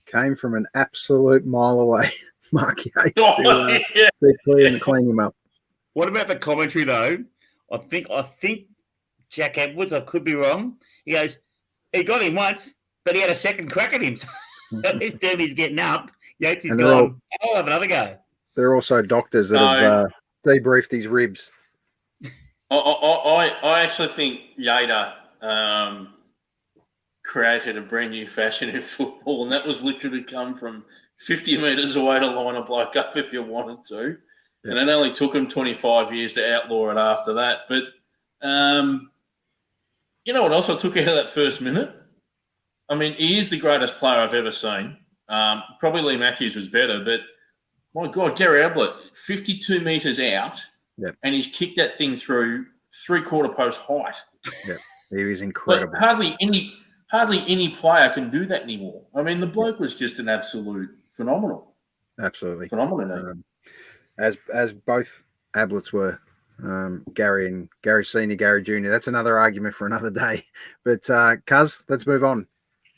Came from an absolute mile away, Mark Yates, to Yeah. be clear and clean him up. What about the commentary though? I think Jack Edwards, I could be wrong. He goes, he got him once, but he had a second crack at him. So this derby's getting up. Yates is gone. I'll have another go. They're also doctors that have debriefed his ribs. I actually think Yater created a brand new fashion in football, and that was literally come from 50 metres away to line a bloke up if you wanted to. Yeah. And it only took him 25 years to outlaw it after that. But you know what else I took out of that first minute? I mean, he is the greatest player I've ever seen. Probably Lee Matthews was better, but my God, Gary Ablett, 52 metres out, and he's kicked that thing through three-quarter post height. Yeah, he was incredible. But hardly any player can do that anymore. I mean, the bloke was just an absolute phenomenal. Absolutely. Phenomenal. As both Ablets were, Gary Senior, Gary Junior. That's another argument for another day. But Cuz, let's move on.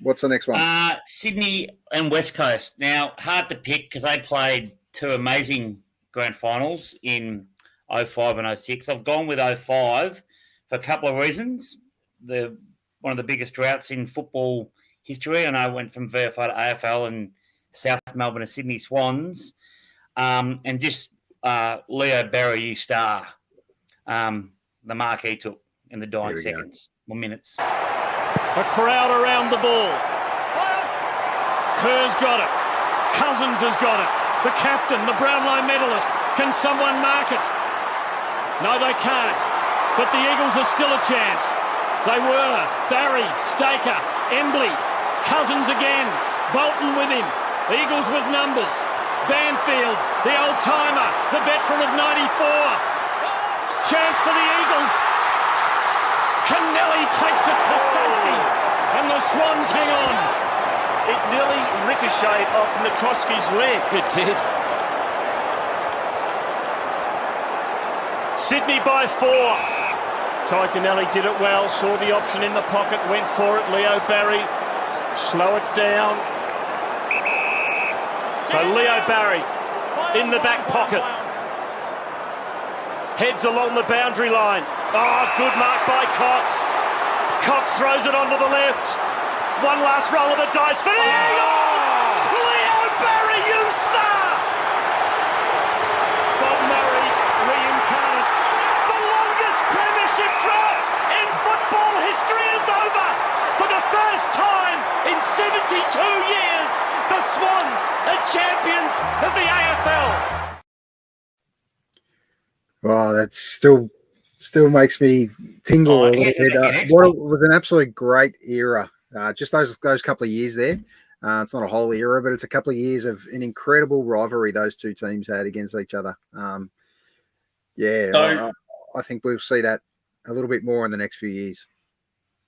What's the next one? Sydney and West Coast. Now, hard to pick because they played two amazing grand finals in 05 and 06. I've gone with 05 for a couple of reasons. One of the biggest droughts in football history. I know it went from VFL to AFL and South Melbourne to Sydney Swans. And just Leo Barry, you star, the mark he took in the dying seconds or minutes. A crowd around the ball. Kerr's got it. Cousins has got it. The captain, the Brownlow medalist. Can someone mark it? No, they can't. But the Eagles are still a chance. They were. Barry, Staker, Embley, Cousins again. Bolton with him. Eagles with numbers. Banfield, the old-timer, the veteran of 94. Chance for the Eagles. Kennelly takes it to safety, and the Swans hang on. It nearly ricocheted off Nikoski's leg. It did. Sydney by 4. Ty Kennelly did it well, saw the option in the pocket, went for it. Leo Barry, slow it down. So Leo Barry in the back pocket. Heads along the boundary line. Oh, good mark by Cox. Cox throws it onto the left. One last roll of the dice for the Eagles! Leo Barry, you star! Bob Murray, reincarnate. The longest premiership drought in football history is over. For the first time in 72 years, the Swans are champions of the AFL. Well, that still makes me tingle a little bit. What was an absolute great era. Just those couple of years there. It's not a whole era, but it's a couple of years of an incredible rivalry those two teams had against each other. I think we'll see that a little bit more in the next few years.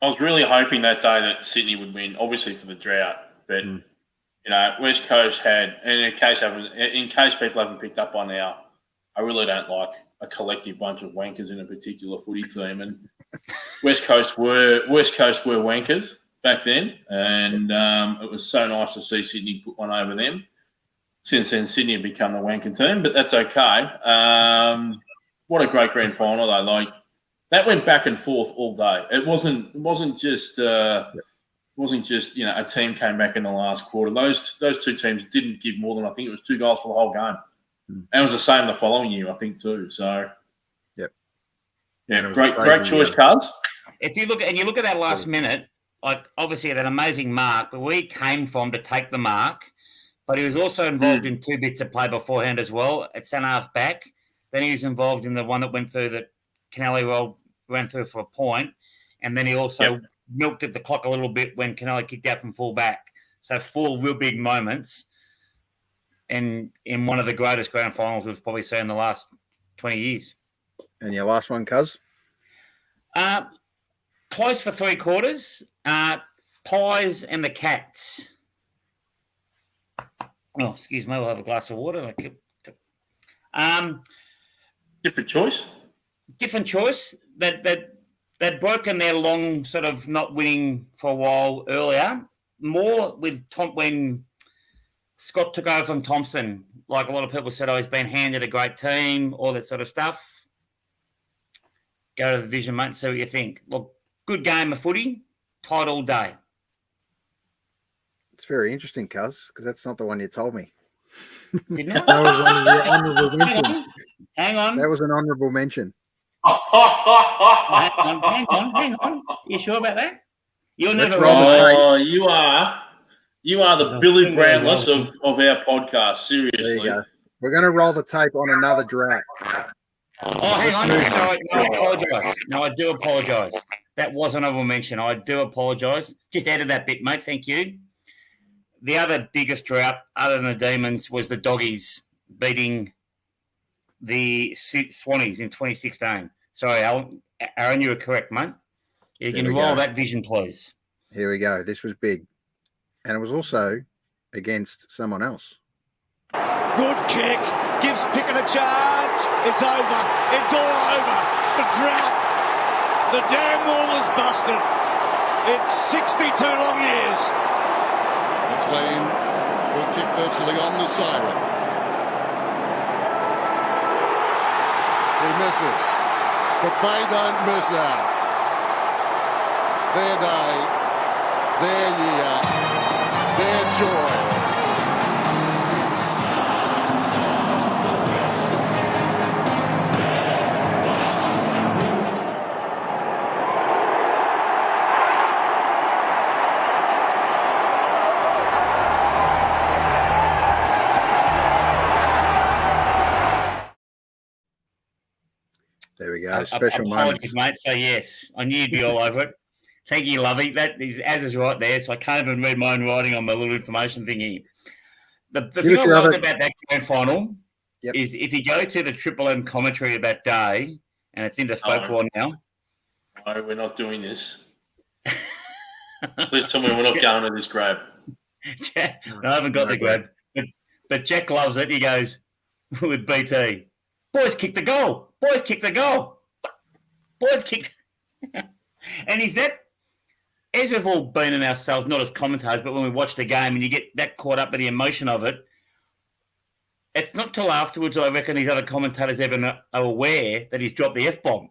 I was really hoping that day that Sydney would win, obviously for the drought, but you know, West Coast had, and in case people haven't picked up on now, I really don't like a collective bunch of wankers in a particular footy team, and West Coast were wankers back then, and it was so nice to see Sydney put one over them. Since then, Sydney have become the wanker team, but that's okay. What a great grand final though! Like that went back and forth all day. It wasn't just a team came back in the last quarter. Those two teams didn't give more than, I think it was 2 goals for the whole game. And it was the same the following year, I think, too. So, great choice, Cuz. If you look at that last minute, like obviously had an amazing mark, but where he came from to take the mark, but he was also involved in 2 bits of play beforehand as well at centre half back. Then he was involved in the one that went through that Kennelly ran through for a point, and then he also milked at the clock a little bit when Kennelly kicked out from full back. So 4 real big moments. And in one of the greatest grand finals we've probably seen in the last 20 years. And your last one, Cuz? Close for 3 quarters. Pies and the Cats. Oh, excuse me. We'll have a glass of water. Different choice. Different choice. They'd broken their long sort of not winning for a while earlier. More with when Scott took over from Thompson. Like a lot of people said, he's been handed a great team, all that sort of stuff. Go to the division, mate, and see what you think. Look, good game of footy, tight all day. It's very interesting, Cuz, because that's not the one you told me. Didn't it? That was one of the honourable mention. Hang on. That was an honourable mention. hang on. You sure about that? You're Let's never roll the wrong. tape. Oh, you are the Billy Brownless of our podcast. Seriously. There you go. We're going to roll the tape on another drought. Oh, hang on. Sorry. No, I apologise. No, I do apologise. That was an honourable mention. I do apologise. Just added that bit, mate. Thank you. The other biggest drought, other than the Demons, was the Doggies beating the Swannies in 2016. Sorry, Aaron, you were correct, mate. You can roll that vision, please. Here we go. This was big. And it was also against someone else. Good kick. Gives Pickett a chance. It's over. It's all over. The drought. The damn wall is busted. It's 62 long years. McLean will kick virtually on the siren. He misses, but they don't miss out. Their day, their year, their joy. There we go. Special moment. Apologies, mate. So, yes, I knew you'd be all over it. Thank you, Lovey. That is, as is right there, so I can't even read my own writing on my little information thingy. The thing I loved about that grand final is if you go to the Triple M commentary of that day, and it's into folklore now. No, we're not doing this. Please tell me we're not going to this grab. No, I haven't got the grab. But Jack loves it. He goes, with BT, boys kick the goal. Boys kick the goal. Boys kicked. And is that, as we've all been in ourselves, not as commentators, but when we watch the game and you get that caught up with the emotion of it, it's not till afterwards I reckon these other commentators even are aware that he's dropped the F-bomb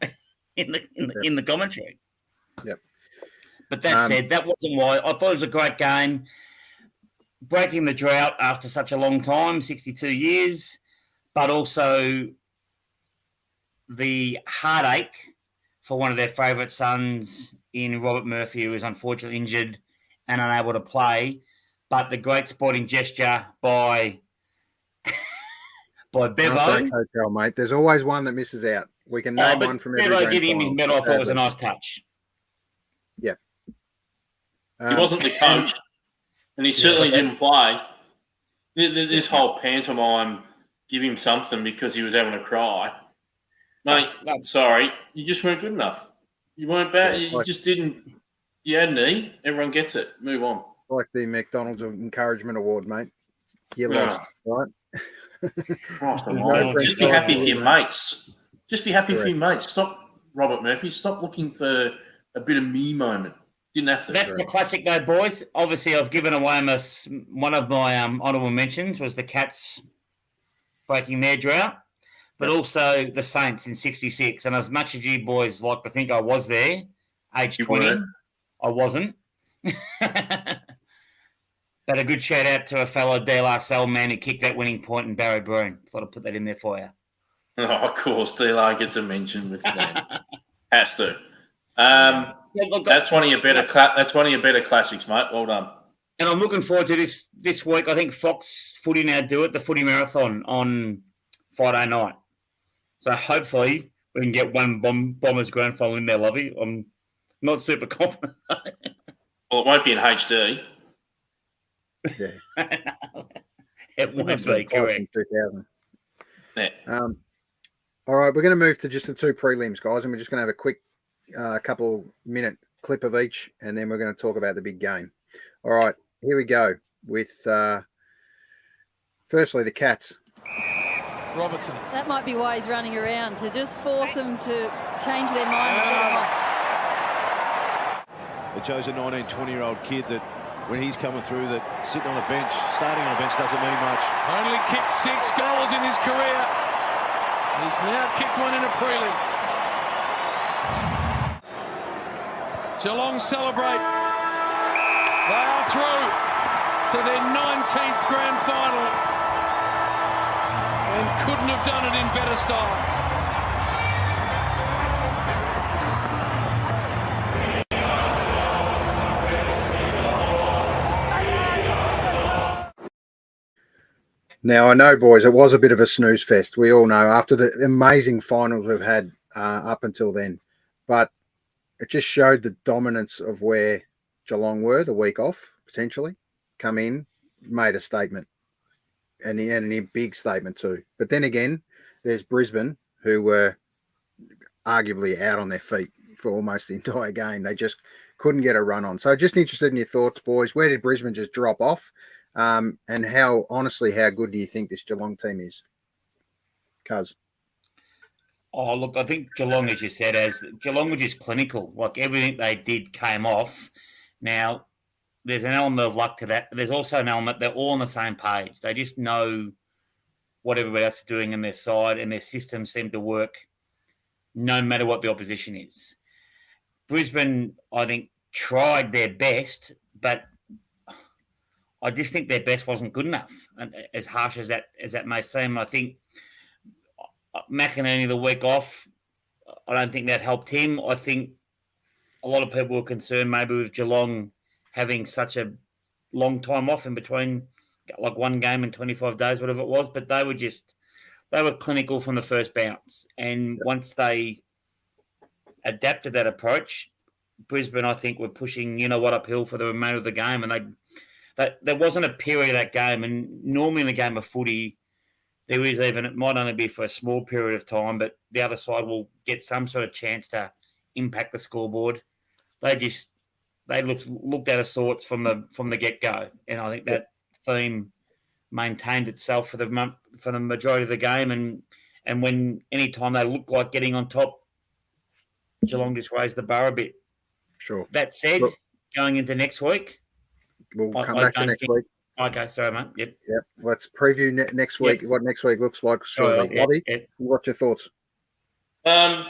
in the commentary. Yep. But that said, that wasn't why. I thought it was a great game. Breaking the drought after such a long time, 62 years, but also the heartache for one of their favourite sons in Robert Murphy, who was unfortunately injured and unable to play, but the great sporting gesture by Bevo. Hotel, mate. There's always one that misses out. We can name one from every Bevo grand giving him his final. medal, I thought was a nice touch. Yeah. He wasn't the coach, and he certainly didn't play. This whole pantomime, give him something because he was having a cry. Mate, sorry, you just weren't good enough. You weren't bad. You just didn't. You had an E. Everyone gets it. Move on. Like the McDonald's Encouragement Award, mate. You lost, right? Christ almighty. Just be happy for your mates. Just be happy for your mates. Stop, Robert Murphy. Stop looking for a bit of me moment. Didn't have to. That's the classic, though, boys. Obviously, I've given away one of my honourable mentions was the Cats breaking their drought, but also the Saints in 66. And as much as you boys like to think I was there, age 20, I wasn't. But a good shout out to a fellow De La Salle man who kicked that winning point in Barry Broom. Thought I'd put that in there for you. Oh, of course, De La gets a mention with that. Has to. That's one of your better. That's one of your better classics, mate. Well done. And I'm looking forward to this week. I think Fox Footy now do it, the Footy Marathon on Friday night. So hopefully we can get one Bombers grand final in there, Lovey. I'm not super confident. Well, it won't be in HD. Yeah. It won't be, correct. 2000. Yeah. All right, we're going to move to just the two prelims, guys, and we're just going to have a quick couple-minute clip of each, and then we're going to talk about the big game. All right, here we go with Firstly, the Cats. Robertson. That might be why he's running around, to just force them to change their mind and get him off. But Joe's a 19, 20-year-old kid that when he's coming through, that sitting on a bench, starting on a bench doesn't mean much. Only kicked 6 goals in his career. He's now kicked one in a prelim. Geelong celebrate. They are through to their 19th grand final and couldn't have done it in better style. Now, I know, boys, it was a bit of a snooze fest. We all know after the amazing finals we've had up until then. But it just showed the dominance of where Geelong were the week off, potentially. Come in, made a statement. And a big statement too. But then again, there's Brisbane, who were arguably out on their feet for almost the entire game. They just couldn't get a run on. So just interested in your thoughts, boys. Where did Brisbane just drop off? And how good do you think this Geelong team is? Cuz. Oh, look, I think Geelong, as you said, Geelong were just clinical. Like everything they did came off. Now, there's an element of luck to that. But there's also an element they're all on the same page. They just know what everybody else is doing in their side, and their systems seem to work no matter what the opposition is. Brisbane, I think, tried their best, but I just think their best wasn't good enough. And as harsh as that may seem, I think McInerney the week off, I don't think that helped him. I think a lot of people were concerned maybe with Geelong having such a long time off in between, like one game in 25 days, whatever it was. But they were clinical from the first bounce. And once they adapted that approach, Brisbane, I think, were pushing, uphill for the remainder of the game. And there wasn't a period of that game. And normally in a game of footy, there is it might only be for a small period of time, but the other side will get some sort of chance to impact the scoreboard. They looked out of sorts from the get-go. And I think that theme maintained itself for the majority of the game. And when any time they looked like getting on top, Geelong just raised the bar a bit. Sure. That said, going into next week, we'll come back to next week. Okay, sorry, mate. Yep. Let's preview next week, what next week looks like. Shortly. Lovey, what's your thoughts? And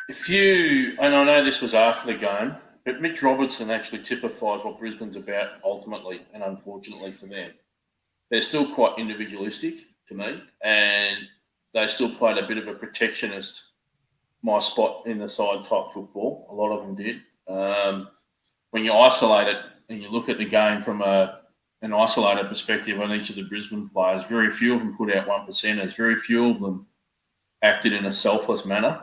I know this was after the game, but Mitch Robertson actually typifies what Brisbane's about ultimately, and unfortunately for them. They're still quite individualistic to me, and they still played a bit of a protectionist, my spot in the side type football. A lot of them did. When you isolate it and you look at the game from an isolated perspective on each of the Brisbane players, very few of them put out 1%ers. Very few of them acted in a selfless manner.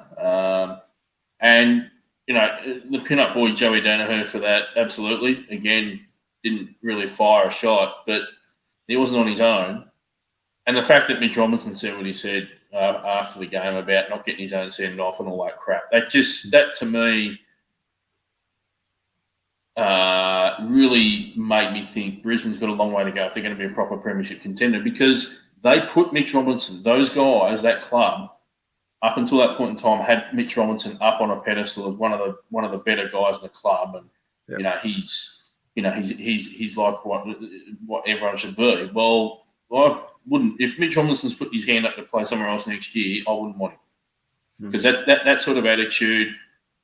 And, the pin-up boy, Joey Danaher, for that, absolutely. Again, didn't really fire a shot, but he wasn't on his own. And the fact that Mitch Robinson said what he said after the game about not getting his own send-off and all that crap, that to me really made me think Brisbane's got a long way to go if they're going to be a proper premiership contender, because they put Mitch Robinson, those guys, that club, up until that point in time, had Mitch Robinson up on a pedestal as one of the better guys in the club, and he's like what everyone should be. Well, I wouldn't. If Mitch Robinson's put his hand up to play somewhere else next year, I wouldn't want him, because that sort of attitude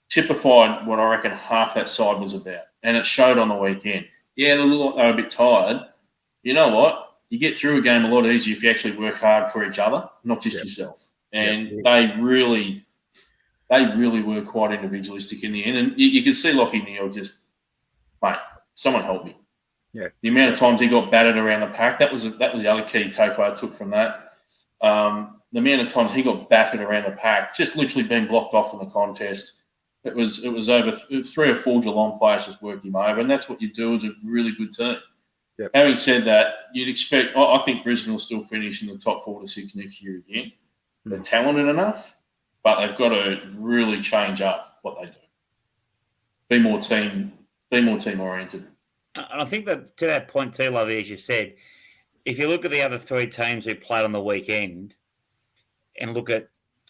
typified what I reckon half that side was about, and it showed on the weekend. Yeah, they looked like they were a bit tired. You know what? You get through a game a lot easier if you actually work hard for each other, not just yourself. And they really were quite individualistic in the end. And you could see Lachie Neale just, mate, someone help me. Yeah. The amount of times he got battered around the pack, that was the other key takeaway I took from that. The amount of times he got battered around the pack, just literally being blocked off in the contest. It was over 3 or 4 Geelong players just worked him over, and that's what you do as a really good team. Yep. Having said that, you'd expect. I think Brisbane will still finish in the top 4 to 6 next year again. They're talented enough, but they've got to really change up what they do. Be more team oriented. And I think that to that point too, Lovey, as you said, if you look at the other three teams who played on the weekend and look at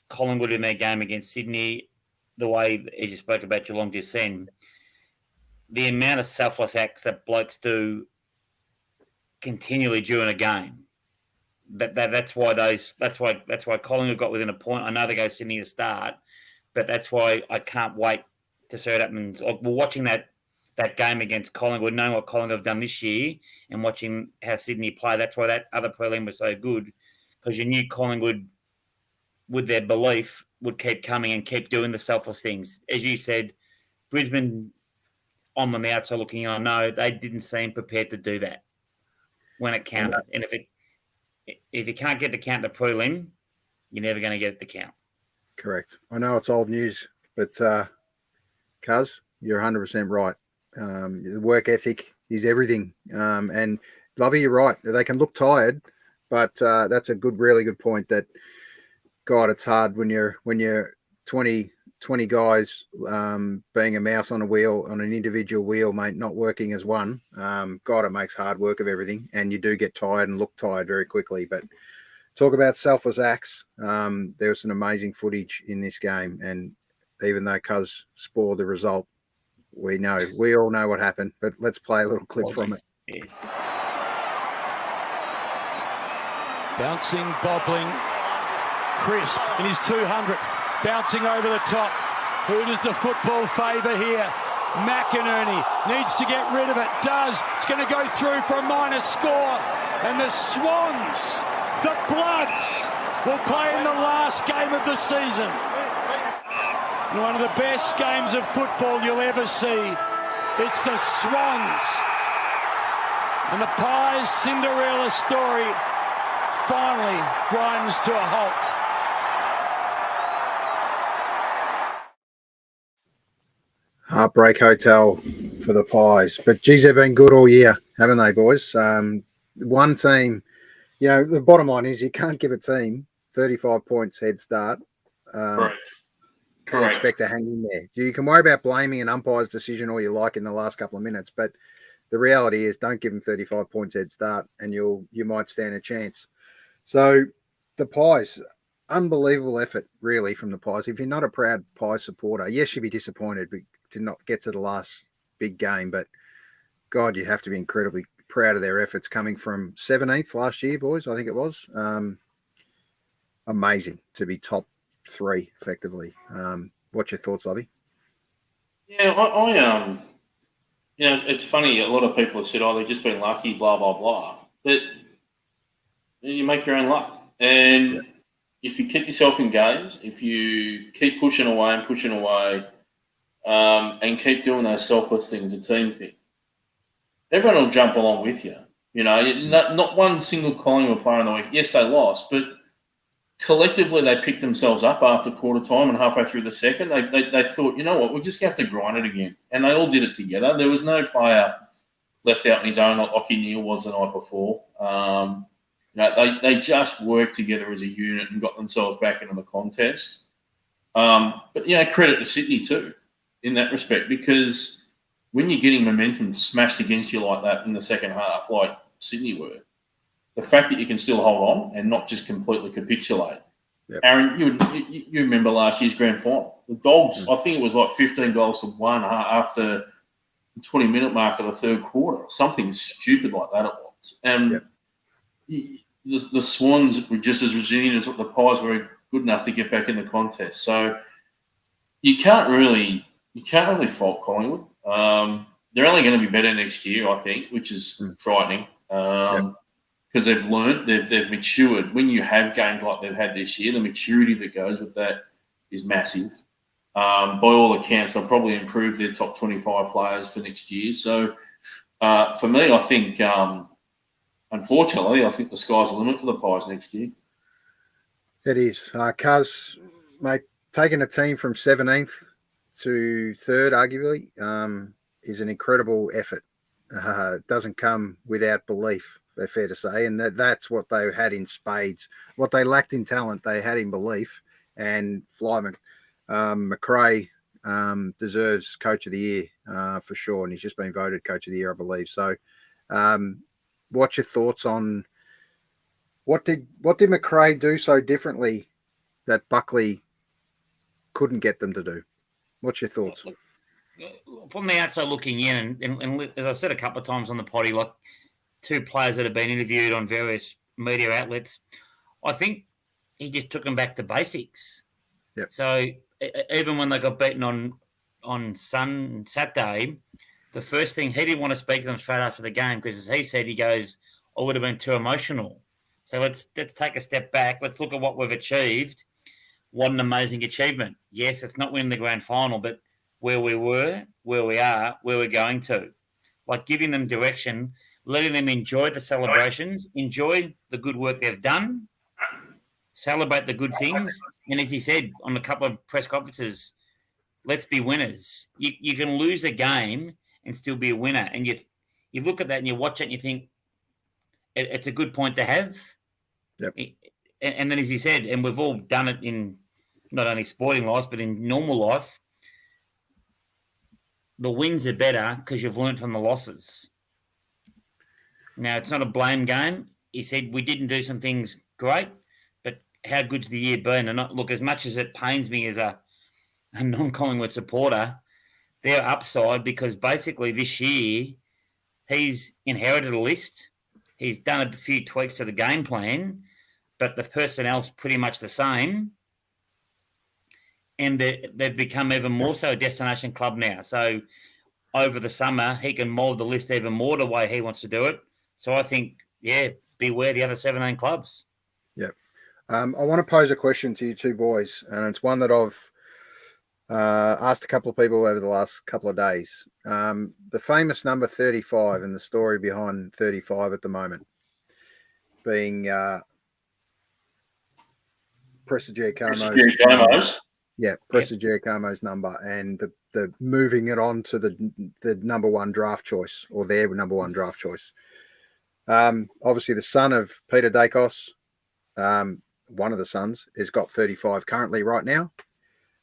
Collingwood in their game against Sydney, the way, as you spoke about Geelong just then, the amount of selfless acts that blokes do continually during a game. That's why Collingwood got within a point. I know they go Sydney to start, but that's why I can't wait to see what happens. We're watching that game against Collingwood, knowing what Collingwood have done this year, and watching how Sydney play. That's why that other prelim was so good, because you knew Collingwood, with their belief, would keep coming and keep doing the selfless things. As you said, Brisbane, on the outside looking in, I know they didn't seem prepared to do that when it counted. And if you can't get the count to prelim, you're never going to get it to count. Correct. I know it's old news, but Cuz, you're 100% right. The work ethic is everything. And Lovey, you're right. They can look tired, but that's a really good point. That God, it's hard when you're 20 guys being a mouse on a wheel, on an individual wheel, mate, not working as one. God, it makes hard work of everything, and you do get tired and look tired very quickly. But talk about selfless acts. There was some amazing footage in this game, and even though Cuz spoiled the result, we all know what happened. But let's play a little clip from it. Yes. Bouncing, bobbling, crisp in his 200th, bouncing over the top. Who does the football favour here? McInerney needs to get rid of it. Does. It's going to go through for a minor score. And the Swans, the Bloods, will play in the last game of the season. One of the best games of football you'll ever see. It's the Swans. And the Pies' Cinderella story finally grinds to a halt. Heartbreak hotel for the Pies. But, geez, they've been good all year, haven't they, boys? One team, the bottom line is you can't give a team 35 points head start. Correct. And expect to hang in there. You can worry about blaming an umpire's decision all you like in the last couple of minutes, but the reality is don't give them 35 points head start and you might stand a chance. So the Pies, unbelievable effort, really, from the Pies. If you're not a proud Pies supporter, yes, you'd be disappointed to not get to the last big game, but God, you have to be incredibly proud of their efforts coming from 17th last year, boys, I think it was. Amazing to be top 3 effectively. What's your thoughts, Lovey? Yeah, I it's funny. A lot of people have said, "Oh, they've just been lucky," blah blah blah. But you make your own luck, and if you keep yourself in games, if you keep pushing away, and keep doing those selfless things, a team thing, everyone will jump along with you. Not one single Collingwood player in the week. Yes, they lost, but collectively, they picked themselves up after quarter time and halfway through the second. They thought, you know what, we're just going to have to grind it again. And they all did it together. There was no player left out on his own like Lachie Neale was the night before. They just worked together as a unit and got themselves back into the contest. But credit to Sydney too in that respect, because when you're getting momentum smashed against you like that in the second half, like Sydney were, the fact that you can still hold on and not just completely capitulate. Yep. Aaron, you remember last year's grand final. The Dogs, I think it was like 15 goals to 1 after the 20-minute mark of the third quarter. Something stupid like that it was. And the Swans were just as resilient as what the Pies were, good enough to get back in the contest. So you can't really fault Collingwood. They're only going to be better next year, I think, which is frightening. Because they've learned, they've matured. When you have games like they've had this year, the maturity that goes with that is massive. By all accounts, they'll probably improve their top 25 players for next year. So, for me, I think, unfortunately, I think the sky's the limit for the Pies next year. It is. Cuz, mate, taking a team from 17th to 3rd, arguably, is an incredible effort. It doesn't come without belief, they're fair to say, and that's what they had in spades. What they lacked in talent, they had in belief. And Flyman, McRae deserves Coach of the Year for sure, and he's just been voted Coach of the Year, I believe. So, what's your thoughts on What did McRae do so differently that Buckley couldn't get them to do? What's your thoughts? From the outside looking in, and as I said a couple of times on the potty, like two players that have been interviewed on various media outlets, I think he just took them back to basics. Yep. So even when they got beaten on Saturday, the first thing, he didn't want to speak to them straight after the game because, as he said, he goes, I would have been too emotional. So let's take a step back. Let's look at what we've achieved. What an amazing achievement. Yes, it's not winning the grand final, but where we were, where we are, where we're going to. Like giving them direction, letting them enjoy the celebrations, enjoy the good work they've done, celebrate the good things. And as he said on a couple of press conferences, let's be winners. You can lose a game and still be a winner. And you look at that and you watch it and you think it's a good point to have. Yep. And then, as he said, and we've all done it in not only sporting lives, but in normal life, the wins are better because you've learned from the losses. Now, it's not a blame game. He said we didn't do some things great, but how good's the year been? And look, as much as it pains me as a non-Collingwood supporter, they're upside because basically this year he's inherited a list. He's done a few tweaks to the game plan, but the personnel's pretty much the same. And they've become even more so a destination club now. So over the summer, he can mould the list even more the way he wants to do it. So I think, beware the other 17 clubs. Yep. I want to pose a question to you two boys, and it's one that I've asked a couple of people over the last couple of days. The famous number 35 and the story behind 35 at the moment being Prestigiacomo's. Yeah, Prestigiacomo's number, and the moving it on to the number one draft choice, or their number one draft choice. Obviously, the son of Peter Dacos, one of the sons, has got 35 currently right now.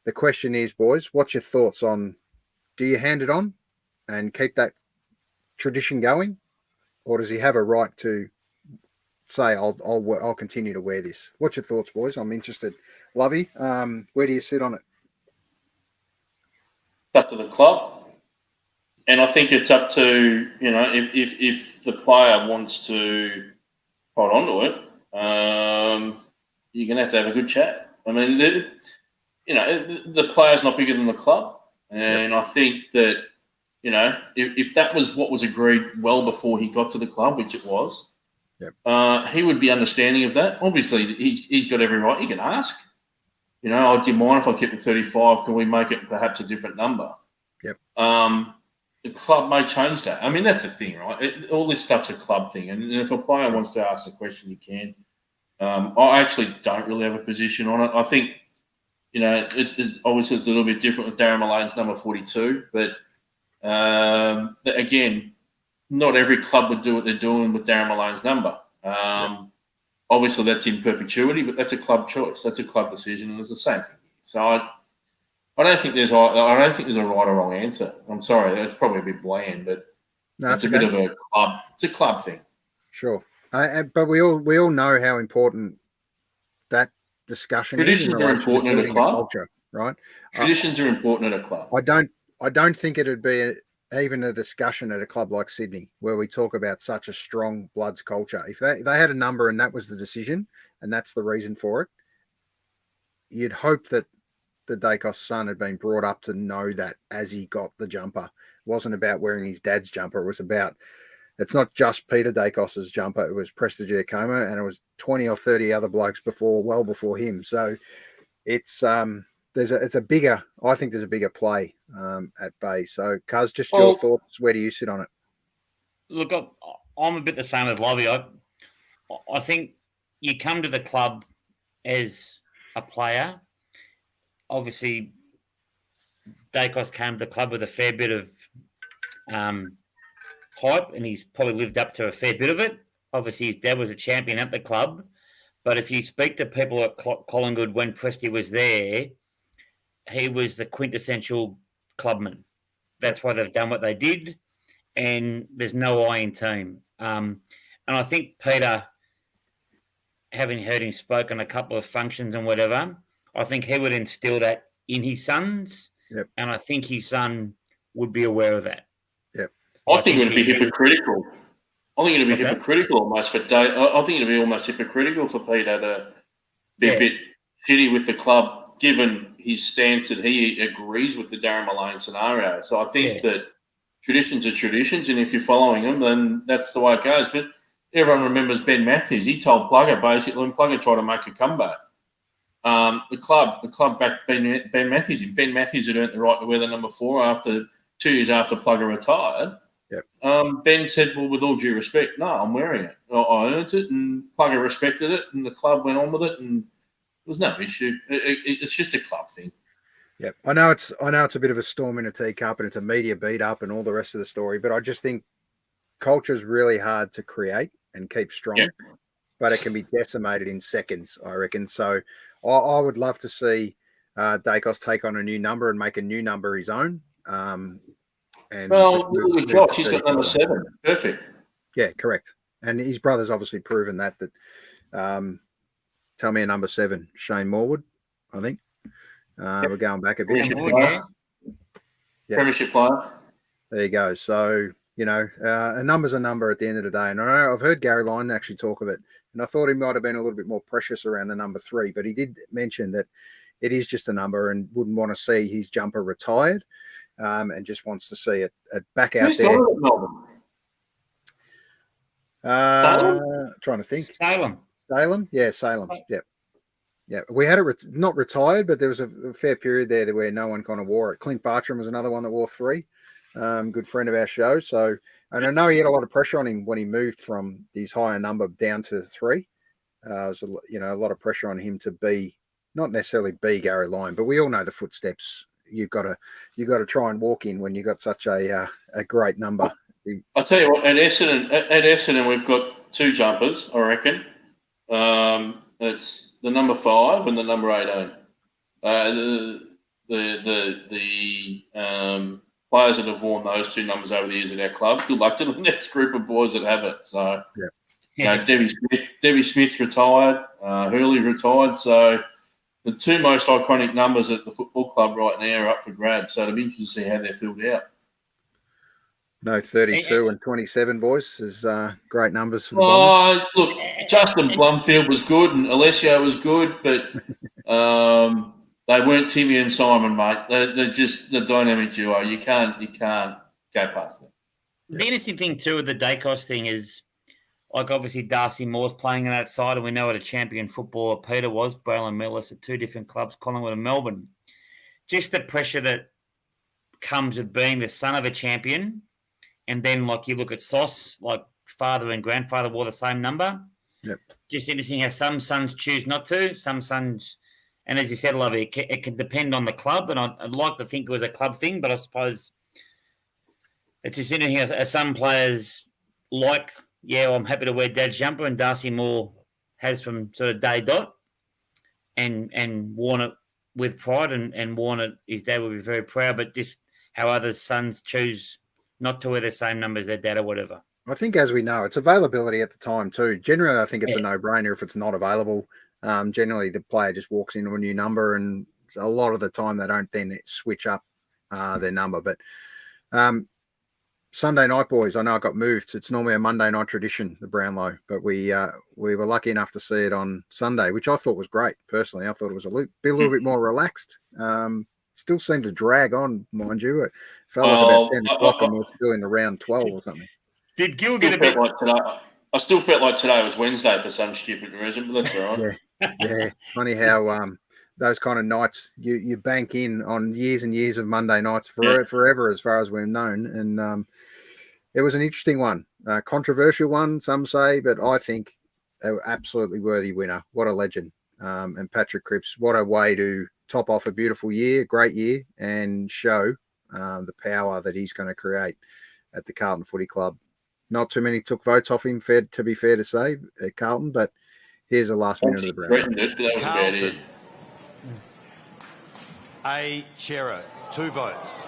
The question is, boys, what's your thoughts on, do you hand it on and keep that tradition going, or does he have a right to say, I'll continue to wear this? What's your thoughts, boys? I'm interested. Lovey, where do you sit on it? Up to the club, and I think it's up to, if the player wants to hold on to it, you're going to have a good chat. I mean, the player's not bigger than the club, and I think that, if that was what was agreed well before he got to the club, which it was, he would be understanding of that. Obviously, he's got every right. He can ask. Do you mind if I keep it 35? Can we make it perhaps a different number? Yep. The club may change that. I mean, that's the thing, right? All this stuff's a club thing. And if a player wants to ask a question, you can. I actually don't really have a position on it. I think, it's obviously it's a little bit different with Darren Malane's number 42. But, again, not every club would do what they're doing with Darren Malane's number. Obviously, that's in perpetuity, but that's a club choice. That's a club decision, and it's the same thing. So I don't think there's a right or wrong answer. I'm sorry, that's probably a bit bland, but it's a bit of a club. It's a club thing. Sure, but we all know how important that discussion Traditions is. Traditions are important at a club, culture, right? Traditions are important at a club. I don't think it'd be even a discussion at a club like Sydney, where we talk about such a strong Bloods culture. If they had a number and that was the decision and that's the reason for it, you'd hope that the Dacos son had been brought up to know that as he got the jumper. It wasn't about wearing his dad's jumper. It was about, it's not just Peter Dacos's jumper. It was Prestigiacomo, and it was 20 or 30 other blokes well before him. So it's there's a bigger play at bay. So, Cuz, just your thoughts. Where do you sit on it? Look, I'm a bit the same as Lovey. I think you come to the club as a player. Obviously, Dacos came to the club with a fair bit of hype, and he's probably lived up to a fair bit of it. Obviously, his dad was a champion at the club. But if you speak to people at Collingwood when Presti was there, he was the quintessential clubman. That's why they've done what they did, and there's no I in team. And I think Peter having heard him spoke on a couple of functions and whatever, I think he would instill that in his sons. Yep. And I think his son would be aware of that. Yep. I think it would be hypocritical. I think it'd be hypocritical almost for Dave. I think it'd be almost hypocritical for Peter to be a bit shitty with the club, given his stance that he agrees with the Darren Malone scenario. So I think that traditions are traditions, and if you're following them, then that's the way it goes. But everyone remembers Ben Matthews. He told Plugger basically when Plugger tried to make a comeback. The club backed Ben Matthews. Ben Matthews had earned the right to wear the number 4 after 2 years after Plugger retired. Yep. Ben said, well, with all due respect, no, I'm wearing it. I earned it, and Plugger respected it, and the club went on with it, and there was no issue. It's just a club thing. Yep. I know it's a bit of a storm in a teacup, and it's a media beat up and all the rest of the story, but I just think culture is really hard to create and keep strong, but it can be decimated in seconds, I reckon. So I would love to see Dacos take on a new number and make a new number his own. And look at Josh. He's got number 7. Perfect. Yeah, correct. And his brother's obviously proven that. Tell me a number 7, Shane Morwood, I think. We're going back a bit. Premiership player. There you go. So, a number's a number at the end of the day. And I know I've heard Gary Lyon actually talk of it, and I thought he might have been a little bit more precious around the number 3, but he did mention that it is just a number and wouldn't want to see his jumper retired. And just wants to see it back out there. Trying to think. Salem? Yeah, Salem. Yep. Yeah. We had it not retired, but there was a fair period there where no one kind of wore it. Clint Bartram was another one that wore 3. Good friend of our show. So, and I know he had a lot of pressure on him when he moved from his higher number down to 3. It was a lot of pressure on him to be, not necessarily be Gary Lyon, but we all know the footsteps you've got to try and walk in when you've got such a great number. I'll tell you what, at Essendon we've got 2 jumpers, I reckon. It's the number 5 and the number 18. The players that have worn those 2 numbers over the years at our club, good luck to the next group of boys that have it. So, Debbie Smith retired, Hurley retired, so the 2 most iconic numbers at the football club right now are up for grabs. So it'll be interesting to see how they're filled out. No, 32 and 27, boys, is great numbers for the Bombers. Look, Justin Blumfield was good and Alessio was good, but they weren't Timmy and Simon, mate. They're just the dynamic duo. You can't go past them. The interesting thing too with the Dacos thing is, like obviously Darcy Moore's playing on that side, and we know what a champion footballer Peter was, Braylon Millis at 2 different clubs, Collingwood and Melbourne. Just the pressure that comes with being the son of a champion, and then like you look at Sauce, like father and grandfather wore the same number. Yep. Just interesting how some sons choose not to, some sons, and as you said, Lovey, it can depend on the club, and I'd like to think it was a club thing, but I suppose it's just interesting how some players like, I'm happy to wear Dad's jumper, and Darcy Moore has from sort of day dot and worn it with pride and worn it. His dad would be very proud, but just how other sons choose not to wear the same number as their dad or whatever. I think, as we know, it's availability at the time too. Generally, I think it's a no-brainer if it's not available. Generally, the player just walks into a new number, and a lot of the time they don't then switch up their number. But Sunday night, boys, I know it got moved. It's normally a Monday night tradition, the Brownlow, but we were lucky enough to see it on Sunday, which I thought was great. Personally, I thought it was a little bit more relaxed. Still seemed to drag on, mind you. It felt like about 10 o'clock and we were still in around 12 or something. Did Gil get a bit like today? I still felt like today was Wednesday for some stupid reason, but that's all right. Yeah. Funny how those kind of nights you bank in on years and years of Monday nights forever, as far as we've known. And it was an interesting one, controversial one, some say, but I think an absolutely worthy winner. What a legend. And Patrick Cripps, what a way to top off a beautiful year, great year, and show the power that he's going to create at the Carlton Footy Club. Not too many took votes off him, to be fair to say, at Carlton, but here's the last minute of the Brown. Threatened it, but that was about it. A. Chero, 2 votes.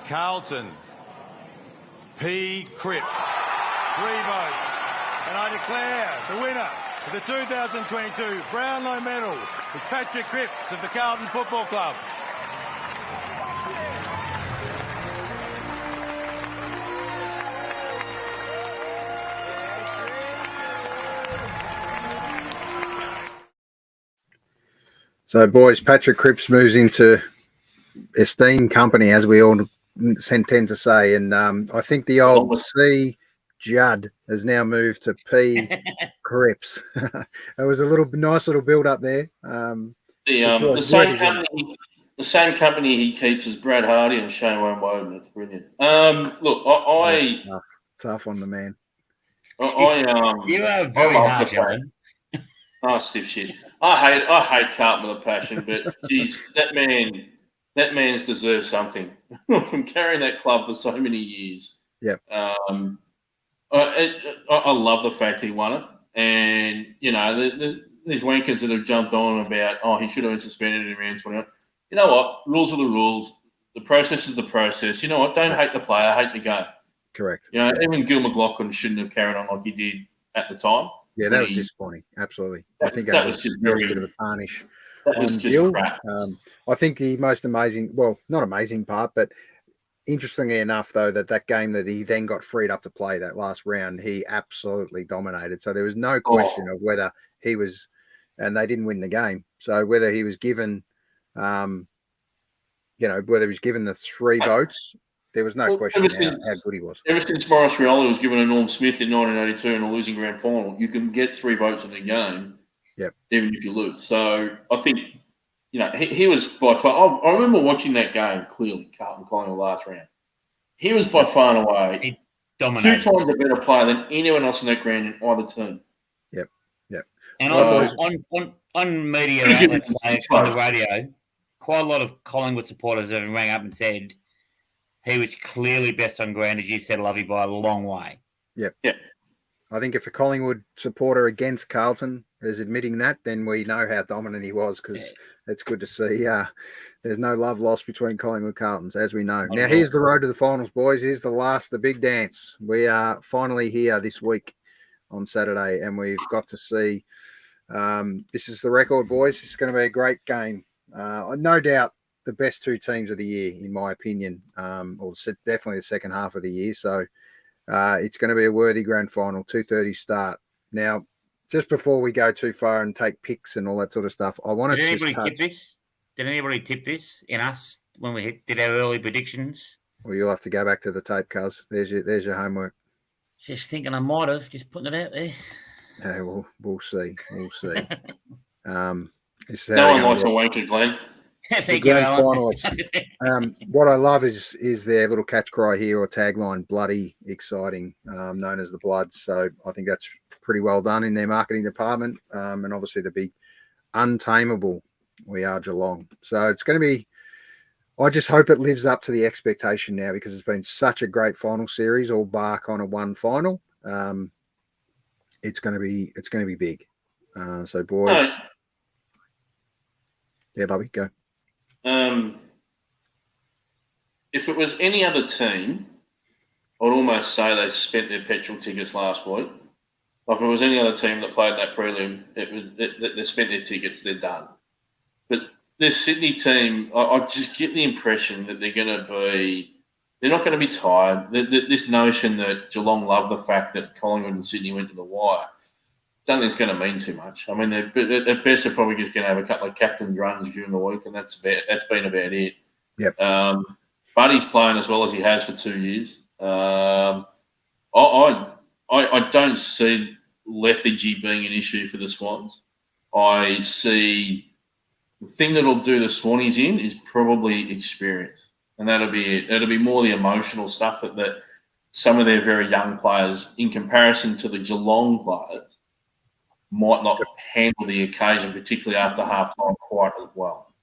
Carlton, P. Cripps. 3 votes. And I declare the winner of the 2022 Brownlow Medal is Patrick Cripps of the Carlton Football Club. So, boys, Patrick Cripps moves into esteemed company, as we all tend to say. And I think the old C. Judd has now moved to P. Cripps. It was a nice little build up there. The same company he keeps as Brad Hardy and Shane Woden. It's brilliant. Look, tough on the man. You are very harsh, Alan. Oh, stiff shit. I hate Carlton with a passion, but geez, that man's deserved something from carrying that club for so many years. Yeah. I love the fact he won it, and these wankers that have jumped on about he should have been suspended in round 21. You know what? Rules are the rules. The process is the process. You know what? Don't hate the player, hate the game. Correct. Even Gil McLaughlin shouldn't have carried on like he did at the time. Yeah, that was disappointing. Absolutely. I think that was just a bit of a tarnish. That was just Gil. crap. I think the most amazing, well, not amazing part, but interestingly enough, though, that game that he then got freed up to play that last round, he absolutely dominated. So there was no question of whether he was, and they didn't win the game. So whether he was given, whether he was given the 3 votes, there was no question how good he was. Ever since Maurice Rioli was given a Norm Smith in 1982 in a losing grand final, you can get 3 votes in a game, even if you lose. So I think, he was by far. I remember watching that game clearly, Carlton calling the last round. He was by far and away 2 times a better player than anyone else in that ground in either team. Yep. And on media outlets on the radio, quite a lot of Collingwood supporters have rang up and said he was clearly best on ground, as you said, Lovey, by a long way. Yep. I think if a Collingwood supporter against Carlton is admitting that, then we know how dominant he was, because it's good to see. There's no love lost between Collingwood Carltons, as we know. Now, here's the road to the finals, boys. Here's the big dance. We are finally here this week on Saturday, and we've got to see. This is the record, boys. It's going to be a great game. No doubt the best 2 teams of the year, in my opinion, or definitely the second half of the year. So it's going to be a worthy grand final, 2:30 start. Now, just before we go too far and take picks and all that sort of stuff, I want to Did anybody tip this in us when we did our early predictions? Well, you'll have to go back to the tape, cuz. There's your homework. Just thinking I might have, just putting it out there. Yeah, we'll see. We'll see. No one likes a wanker, Glenn. The grand finalists. What I love is their little catch cry here, or tagline, bloody exciting, known as the Bloods. So I think that's pretty well done in their marketing department. And obviously the big untamable, we are Geelong. So it's going to be, I just hope it lives up to the expectation now, because it's been such a great final series, all bar kind of one final. It's going to be big. So boys. Yeah, Lovey, go. If it was any other team, I'd almost say they spent their petrol tickets last week. Like if it was any other team that played that prelim, they spent their tickets, they're done. But this Sydney team, I just get the impression that they're not going to be tired. This notion that Geelong love the fact that Collingwood and Sydney went to the wire, don't think it's going to mean too much. I mean, at best, they're probably just going to have a couple of captain runs during the week, and that's been about it. Yep. Buddy's playing as well as he has for 2 years. I don't see lethargy being an issue for the Swans. I see the thing that'll do the Swannies in is probably experience, and that'll be it. It'll be more the emotional stuff that some of their very young players, in comparison to the Geelong players, might not handle the occasion, particularly after halftime, quite as well.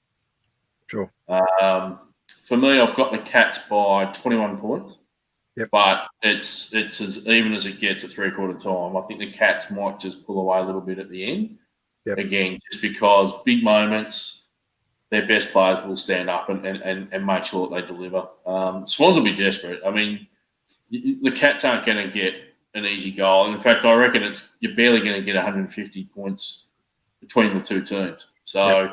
Sure. For me, I've got the Cats by 21 points. Yep. But it's as even as it gets at 3/4 time. I think the Cats might just pull away a little bit at the end. Yep. Again, just because big moments, their best players will stand up and make sure that they deliver. Swans will be desperate. I mean, the Cats aren't going to get an easy goal. And in fact, I reckon you're barely going to get 150 points between the two teams. So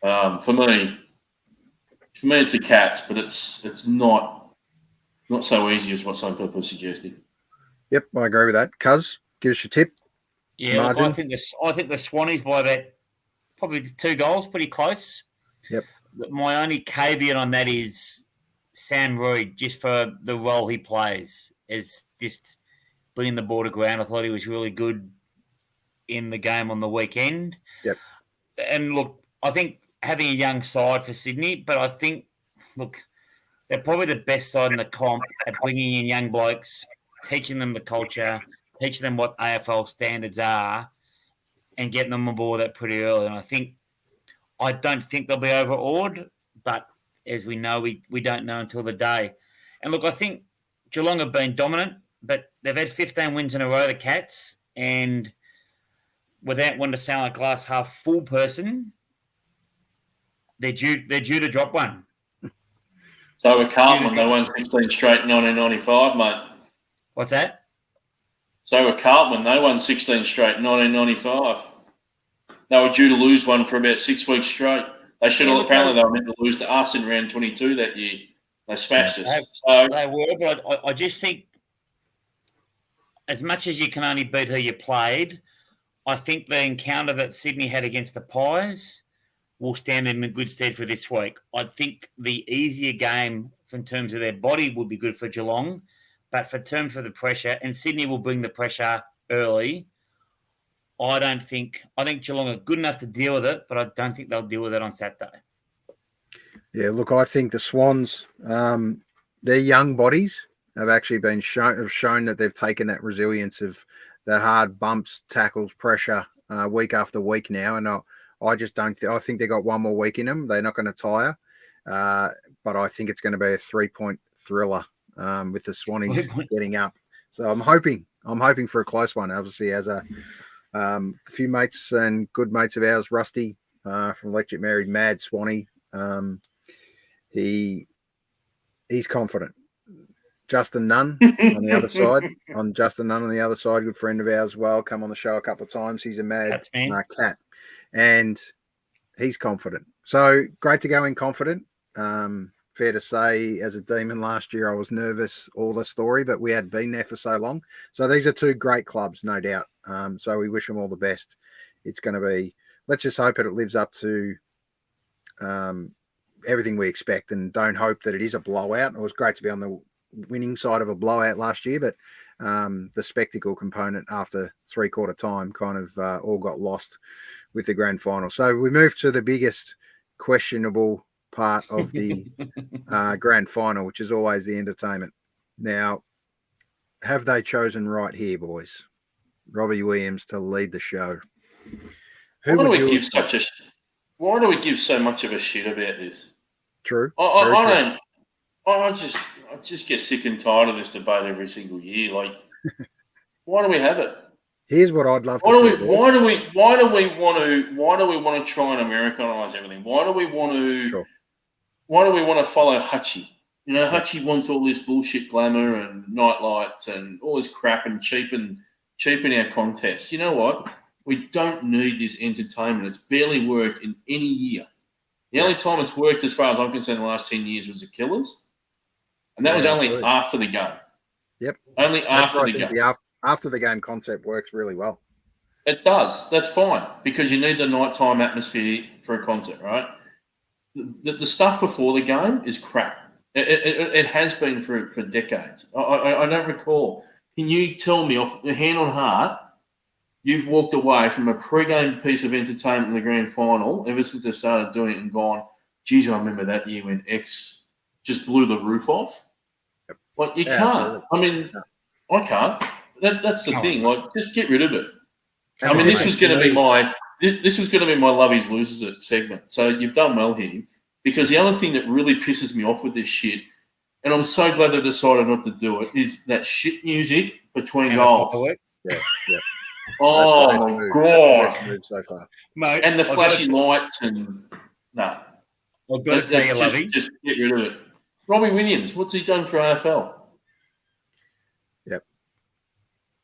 for me, it's the Cats, but it's not so easy as what some people are suggesting. Yep, I agree with that. Cuz, give us your tip. Yeah, look, I think the Swannies by about probably 2 goals, pretty close. Yep. But my only caveat on that is Sam Reid, just for the role he plays, is just bringing the ball to ground. I thought he was really good in the game on the weekend. Yep. And look, I think having a young side for Sydney, but I think, look, they're probably the best side in the comp at bringing in young blokes, teaching them the culture, teaching them what AFL standards are, and getting them on board that pretty early. And I don't think they'll be overawed, but as we know, we don't know until the day. And look, I think Geelong have been dominant, but they've had 15 wins in a row, the Cats, and without wanting to sound like a glass half full person, they're due to drop one. So were Carlton when they won 16 straight in 1995, mate. What's that? So were Carlton when they won 16 straight in 1995. They were due to lose one for about 6 weeks straight. They should have. Apparently, they were meant to lose to us in round 22 that year. They smashed us. They were, but I just think, as much as you can only beat who you played, I think the encounter that Sydney had against the Pies will stand in good stead for this week. I think the easier game in terms of their body would be good for Geelong, but for terms of the pressure, and Sydney will bring the pressure early. I think Geelong are good enough to deal with it, but I don't think they'll deal with it on Saturday. Yeah, look, I think the Swans, their young bodies have actually been shown that they've taken that resilience of the hard bumps, tackles, pressure week after week now, and I just don't. I think they got one more week in them. They're not going to tire, but I think it's going to be a 3-point thriller with the Swannies getting up. So I'm hoping for a close one. Obviously, as a few mates and good mates of ours, Rusty from Electric Married Mad Swanee, he's confident. Justin Nunn on the other side, good friend of ours as well, come on the show a couple of times. He's a mad cat, and he's confident. So great to go in confident. Fair to say, as a Demon last year, I was nervous all the story, but we had been there for so long. So these are 2 great clubs, no doubt. So we wish them all the best. It's going to be, let's just hope that it lives up to everything we expect, and don't hope that it is a blowout. It was great to be on the winning side of a blowout last year, but the spectacle component after 3/4 time kind of all got lost with the grand final. So we move to the biggest questionable part of the grand final, which is always the entertainment. Now, have they chosen right here, boys? Robbie Williams to lead the show. Why do we give so much of a shit about this? True. I just get sick and tired of this debate every single year. Like, why do we have it? Here's what I'd love to see. Why do we want to try and Americanise everything? Why do we want to follow Hutchie? You know, Hutchie wants all this bullshit glamour and night lights and all this crap and cheapen our contests. You know what? We don't need this entertainment. It's barely worked in any year. The only time it's worked, as far as I'm concerned, in the last 10 years was the Killers. And that was only after the game. Yep. Only after the game. The after the game concept works really well. It does. That's fine, because you need the nighttime atmosphere for a concert, right? The stuff before the game is crap. It has been for decades. I don't recall. Can you tell me, off hand on heart, you've walked away from a pre-game piece of entertainment in the grand final ever since they started doing it and gone, geez, I remember that year when X just blew the roof off? Yep. Like, you can't. Absolutely. I mean, I can't. That's the thing. Like, just get rid of it. I mean, this was going to be my Lovey's Losers segment. So you've done well here, because the other thing that really pisses me off with this shit, and I'm so glad they decided not to do it, is that shit music between goals. Yeah. Oh my God! So far. Mate, and the flashy lights and no. I've got to tell you, Lovey. Just get rid of it. Robbie Williams, what's he done for AFL?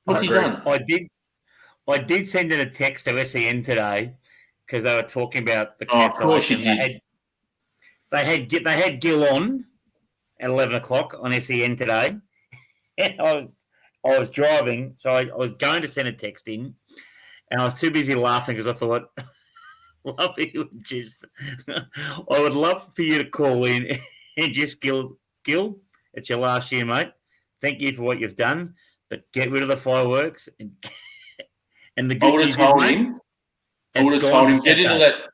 What's he done? I did send in a text to SEN today because they were talking about the Oh, of course you cancellation. did. They had Gil on at 11 o'clock on SEN today. And I was driving, so I was going to send a text in, and I was too busy laughing because I thought, Lovey would just, I would love for you to call in and just Gil, it's your last year, mate. Thank you for what you've done, but get rid of the fireworks and the good news is, mate, I would have told him get into that.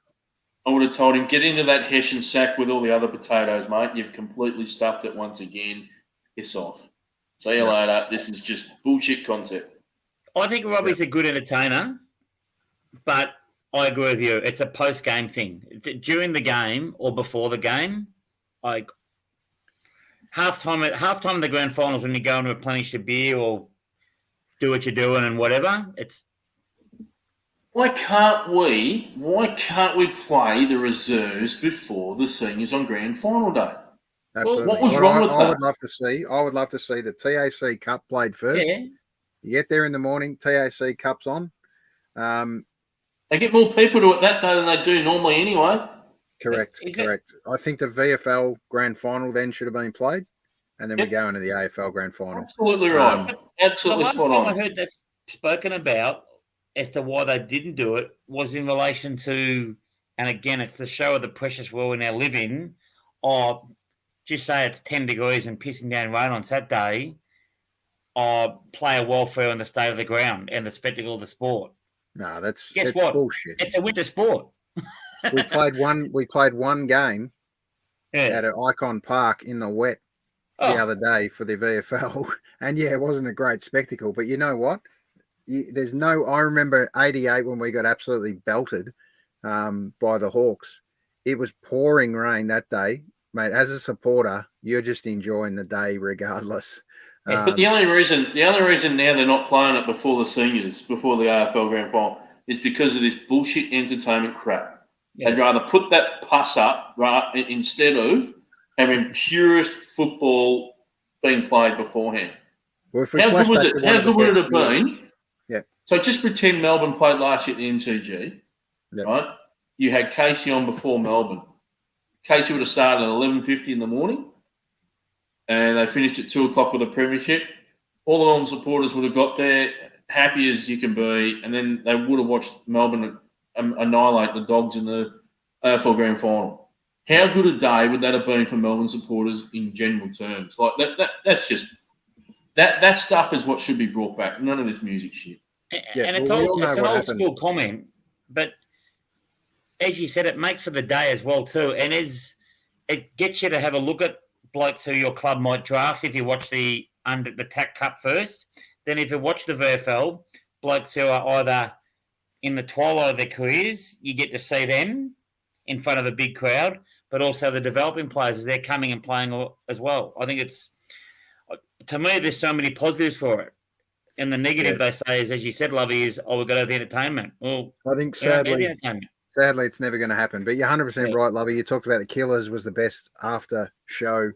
I would have told him get into that Hessian sack with all the other potatoes, mate. You've completely stuffed it once again. Piss off. See you later. This is just bullshit concept. I think Robbie's a good entertainer, but I agree with you. It's a post-game thing. During the game or before the game, like halftime of the grand finals when you go and replenish your beer or do what you're doing and whatever, it's. Why can't we play the reserves before the seniors on grand final day? Absolutely. What was wrong with that? I would love to see the TAC Cup played first. Yeah. You get there in the morning, TAC Cup's on. They get more people to it that day than they do normally anyway. Correct. I think the VFL Grand Final then should have been played, and then we go into the AFL Grand Final. Absolutely right. Absolutely spot on. The last time I heard that spoken about as to why they didn't do it was in relation to, and again, it's the show of the precious world we now live in, or just say it's 10 degrees and pissing down rain on Saturday, or player welfare and the state of the ground and the spectacle of the sport. No, that's bullshit. It's a winter sport. We played one game at an Icon Park in the wet the other day for the VFL, and it wasn't a great spectacle. But you know what? I remember 88 when we got absolutely belted by the Hawks. It was pouring rain that day, mate. As a supporter, you're just enjoying the day regardless. But the only reason now they're not playing it before the seniors, before the AFL Grand Final, is because of this bullshit entertainment crap. Yeah. They'd rather put that puss up instead of having purest football being played beforehand. Well, how good was it? How good would it have been? Yeah. So just pretend Melbourne played last year at the MCG, right? You had Casey on before Melbourne. Casey would have started at 11:50 in the morning. And they finished at 2 o'clock with a premiership. All the Melbourne supporters would have got there happy as you can be, and then they would have watched Melbourne annihilate the Dogs in the AFL Grand Final. How good a day would that have been for Melbourne supporters in general terms? Like that's just that stuff is what should be brought back. None of this music shit. And it's an old school comment, but as you said, it makes for the day as well too, and it gets you to have a look at blokes who your club might draft if you watch the TAC Cup first. Then if you watch the VFL, blokes who are either in the twilight of their careers, you get to see them in front of a big crowd, but also the developing players as they're coming and playing as well. I think to me, there's so many positives for it. And the negative they say is, as you said, Lovey, is, we've got to have the entertainment. Well, I think sadly, it's never going to happen. But you're 100% right, Lovey. You talked about the Killers was the best after show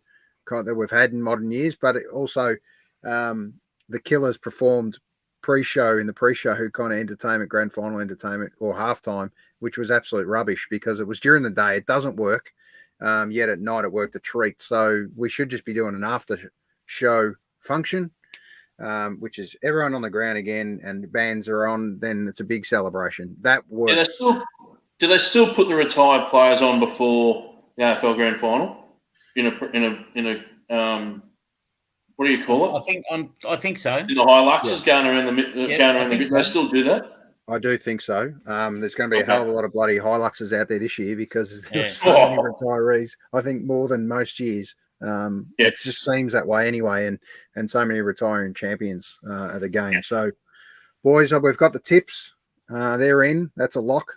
that we've had in modern years, but also the Killers performed in the pre-show kind of entertainment, grand final entertainment or halftime, which was absolute rubbish because it was during the day. It doesn't work. Yet at night it worked a treat. So we should just be doing an after show function, which is everyone on the ground again and the bands are on. Then it's a big celebration. That works. Do they still put the retired players on before the AFL Grand Final? In a what do you call it? I think so. In the Hiluxes going around the bit. They still do that? I do think so. There's going to be a hell of a lot of bloody Hiluxes out there this year because there's so many retirees. I think more than most years. It just seems that way anyway, and so many retiring champions at the game. So, boys, we've got the tips. They're in. That's a lock.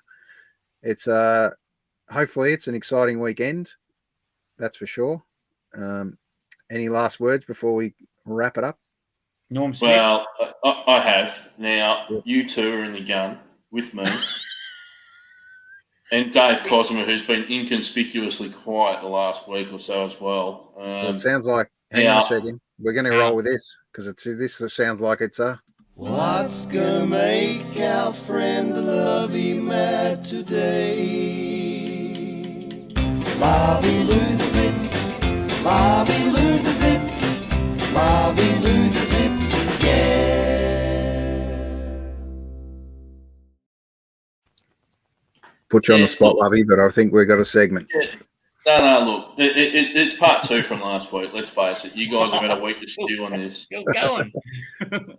It's hopefully it's an exciting weekend. That's for sure. Any last words before we wrap it up? Norm Smith. Well, I have. Now, you two are in the gun with me. And Dave Cosima, who's been inconspicuously quiet the last week or so as well. It sounds like, hang on a second, we're going to roll with this because this sounds like it's a What's gonna make our friend Lovey mad today? Lovey loses it. Lovey loses it. Lovey loses it. Yeah. Put you on the spot, Lovey, but I think we've got a segment. Yeah. No, look, it's part 2 from last week. Let's face it. You guys have had a week to stew on this. Still going.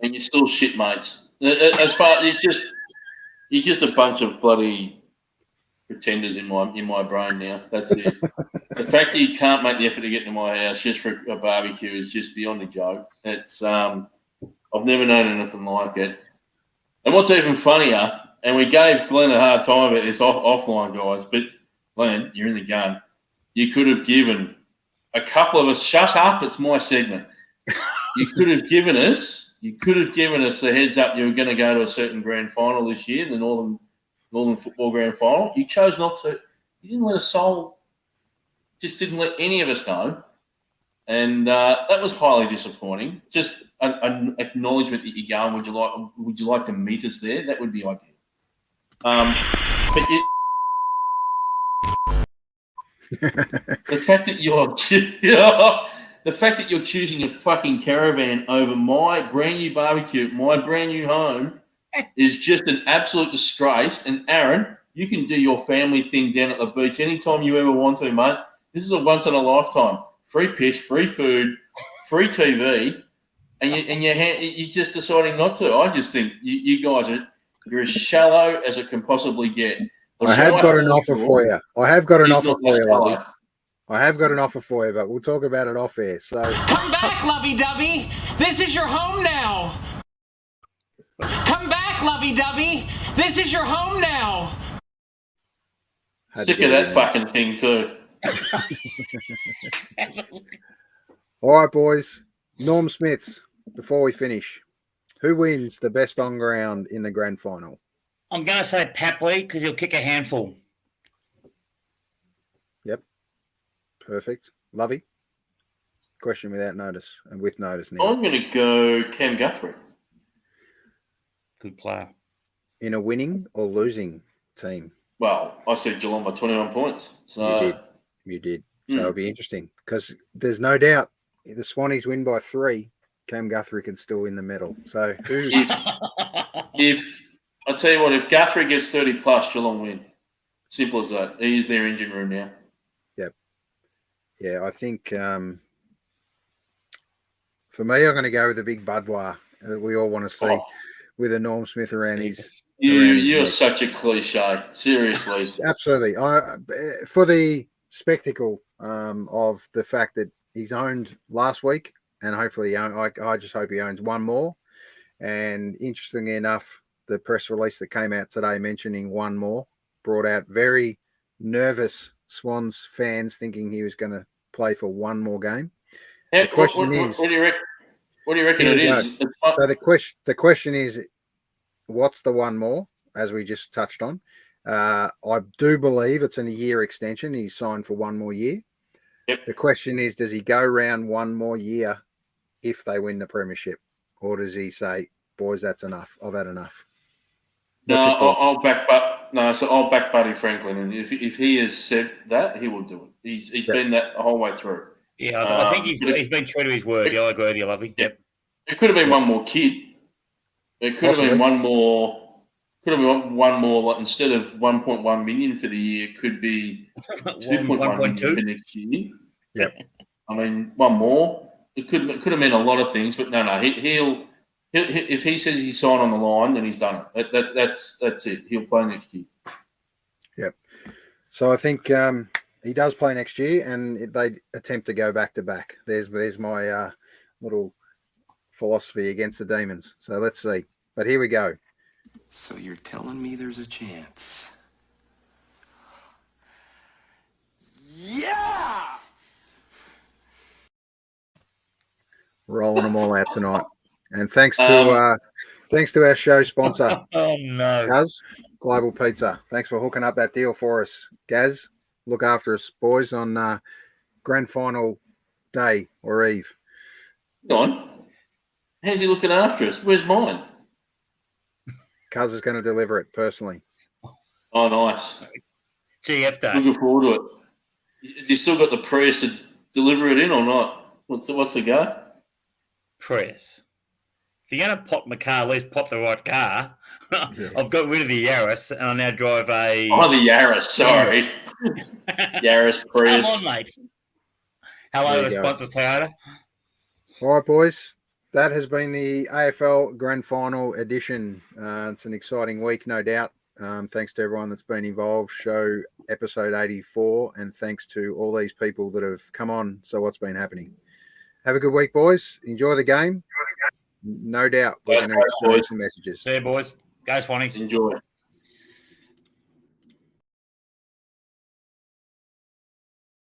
And you're still shit mates. As far you're just a bunch of bloody pretenders in my brain now. That's it. The fact that you can't make the effort to get to my house just for a barbecue is just beyond a joke. It's I've never known anything like it. And what's even funnier, and we gave Glenn a hard time about this offline, guys, but Glenn, you're in the gun. You could have given a couple of us. Shut up! It's my segment. You could have given us the heads up. You were going to go to a certain grand final this year, the Northern Football Grand Final. You chose not to. You didn't let a soul. Just didn't let any of us know, and that was highly disappointing. Just an acknowledgement that you're going. Would you like to meet us there? That would be ideal. But you. The fact that you're choosing a fucking caravan over my brand new barbecue, my brand new home, is just an absolute disgrace. And Aaron, you can do your family thing down at the beach anytime you ever want to, mate. This is a once in a lifetime. Free piss, free food, free TV, and you're just deciding not to. I just think you guys you're as shallow as it can possibly get. I have got an offer for you. I have got an offer for you, Lovey. I have got an offer for you, but we'll talk about it off air. So come back, lovey-dovey. This is your home now. Come back, lovey-dovey. This is your home now. Sick of that fucking thing too. All right, boys. Norm Smiths. Before we finish, who wins the best on ground in the grand final? I'm going to say Papley because he'll kick a handful. Yep. Perfect. Lovey? Question without notice and with notice now. I'm going to go Cam Guthrie. Good player. In a winning or losing team? Well, I said Geelong by 21 points. So You did. So it'll be interesting because there's no doubt if the Swannies win by 3, Cam Guthrie can still win the medal. So if I tell you what, if Guthrie gets 30 plus, Geelong win. Simple as that. He's their engine room now. Yep. Yeah, I think for me, I'm going to go with the big Budweiser that we all want to see with a Norm Smith around his. You're such a cliche. Seriously. Absolutely. For the spectacle of the fact that he's owned last week, and hopefully I just hope he owns one more. And interestingly enough, the press release that came out today mentioning one more brought out very nervous Swans fans thinking he was going to play for one more game. The question is, what do you reckon it is? So the question is, what's the one more? As we just touched on, I do believe it's in a year extension. He's signed for one more year. Yep. The question is, does he go around one more year if they win the premiership, or does he say, "Boys, that's enough. I've had enough"? I'll back Buddy Franklin, and if he has said that, he will do it. He's been that the whole way through. Yeah, I think he's been true to his word. I agree with you, Lovey. Yep. It could have been one more kid. It could have been one more. Could have been one more. Like instead of 1.1 million for the year, it could be 2.1 million for next year. Yep. I mean, one more. It could have meant a lot of things, but no. He'll if he says he's signed on the line, then he's done it. That's it. He'll play next year. Yep. So I think he does play next year, and they attempt to go back to back. There's my little philosophy against the Demons. So let's see. But here we go. So you're telling me there's a chance? Yeah! Rolling them all out tonight. And thanks to our show sponsor, Gaz, Global Pizza. Thanks for hooking up that deal for us, Gaz. Look after us, boys, on grand final day or eve. Go on. How's he looking after us? Where's mine? Cuz is going to deliver it personally. Oh, nice. GF Day. Looking forward to it. Has he still got the Prius to deliver it in or not? What's the go? Prius. If you're going to pop my car, at least pop the right car. I've got rid of the Yaris and I now drive a... Oh, the Yaris, sorry. Yaris, Prius. Come on, mate. Hello, the sponsors, Toyota. All right, boys. That has been the AFL Grand Final edition. It's an exciting week, no doubt. Thanks to everyone that's been involved. Show episode 84, and thanks to all these people that have come on. So what's been happening? Have a good week, boys. Enjoy the game. No doubt we're going to exchange some messages. See you, boys. Go Swannies. Enjoy.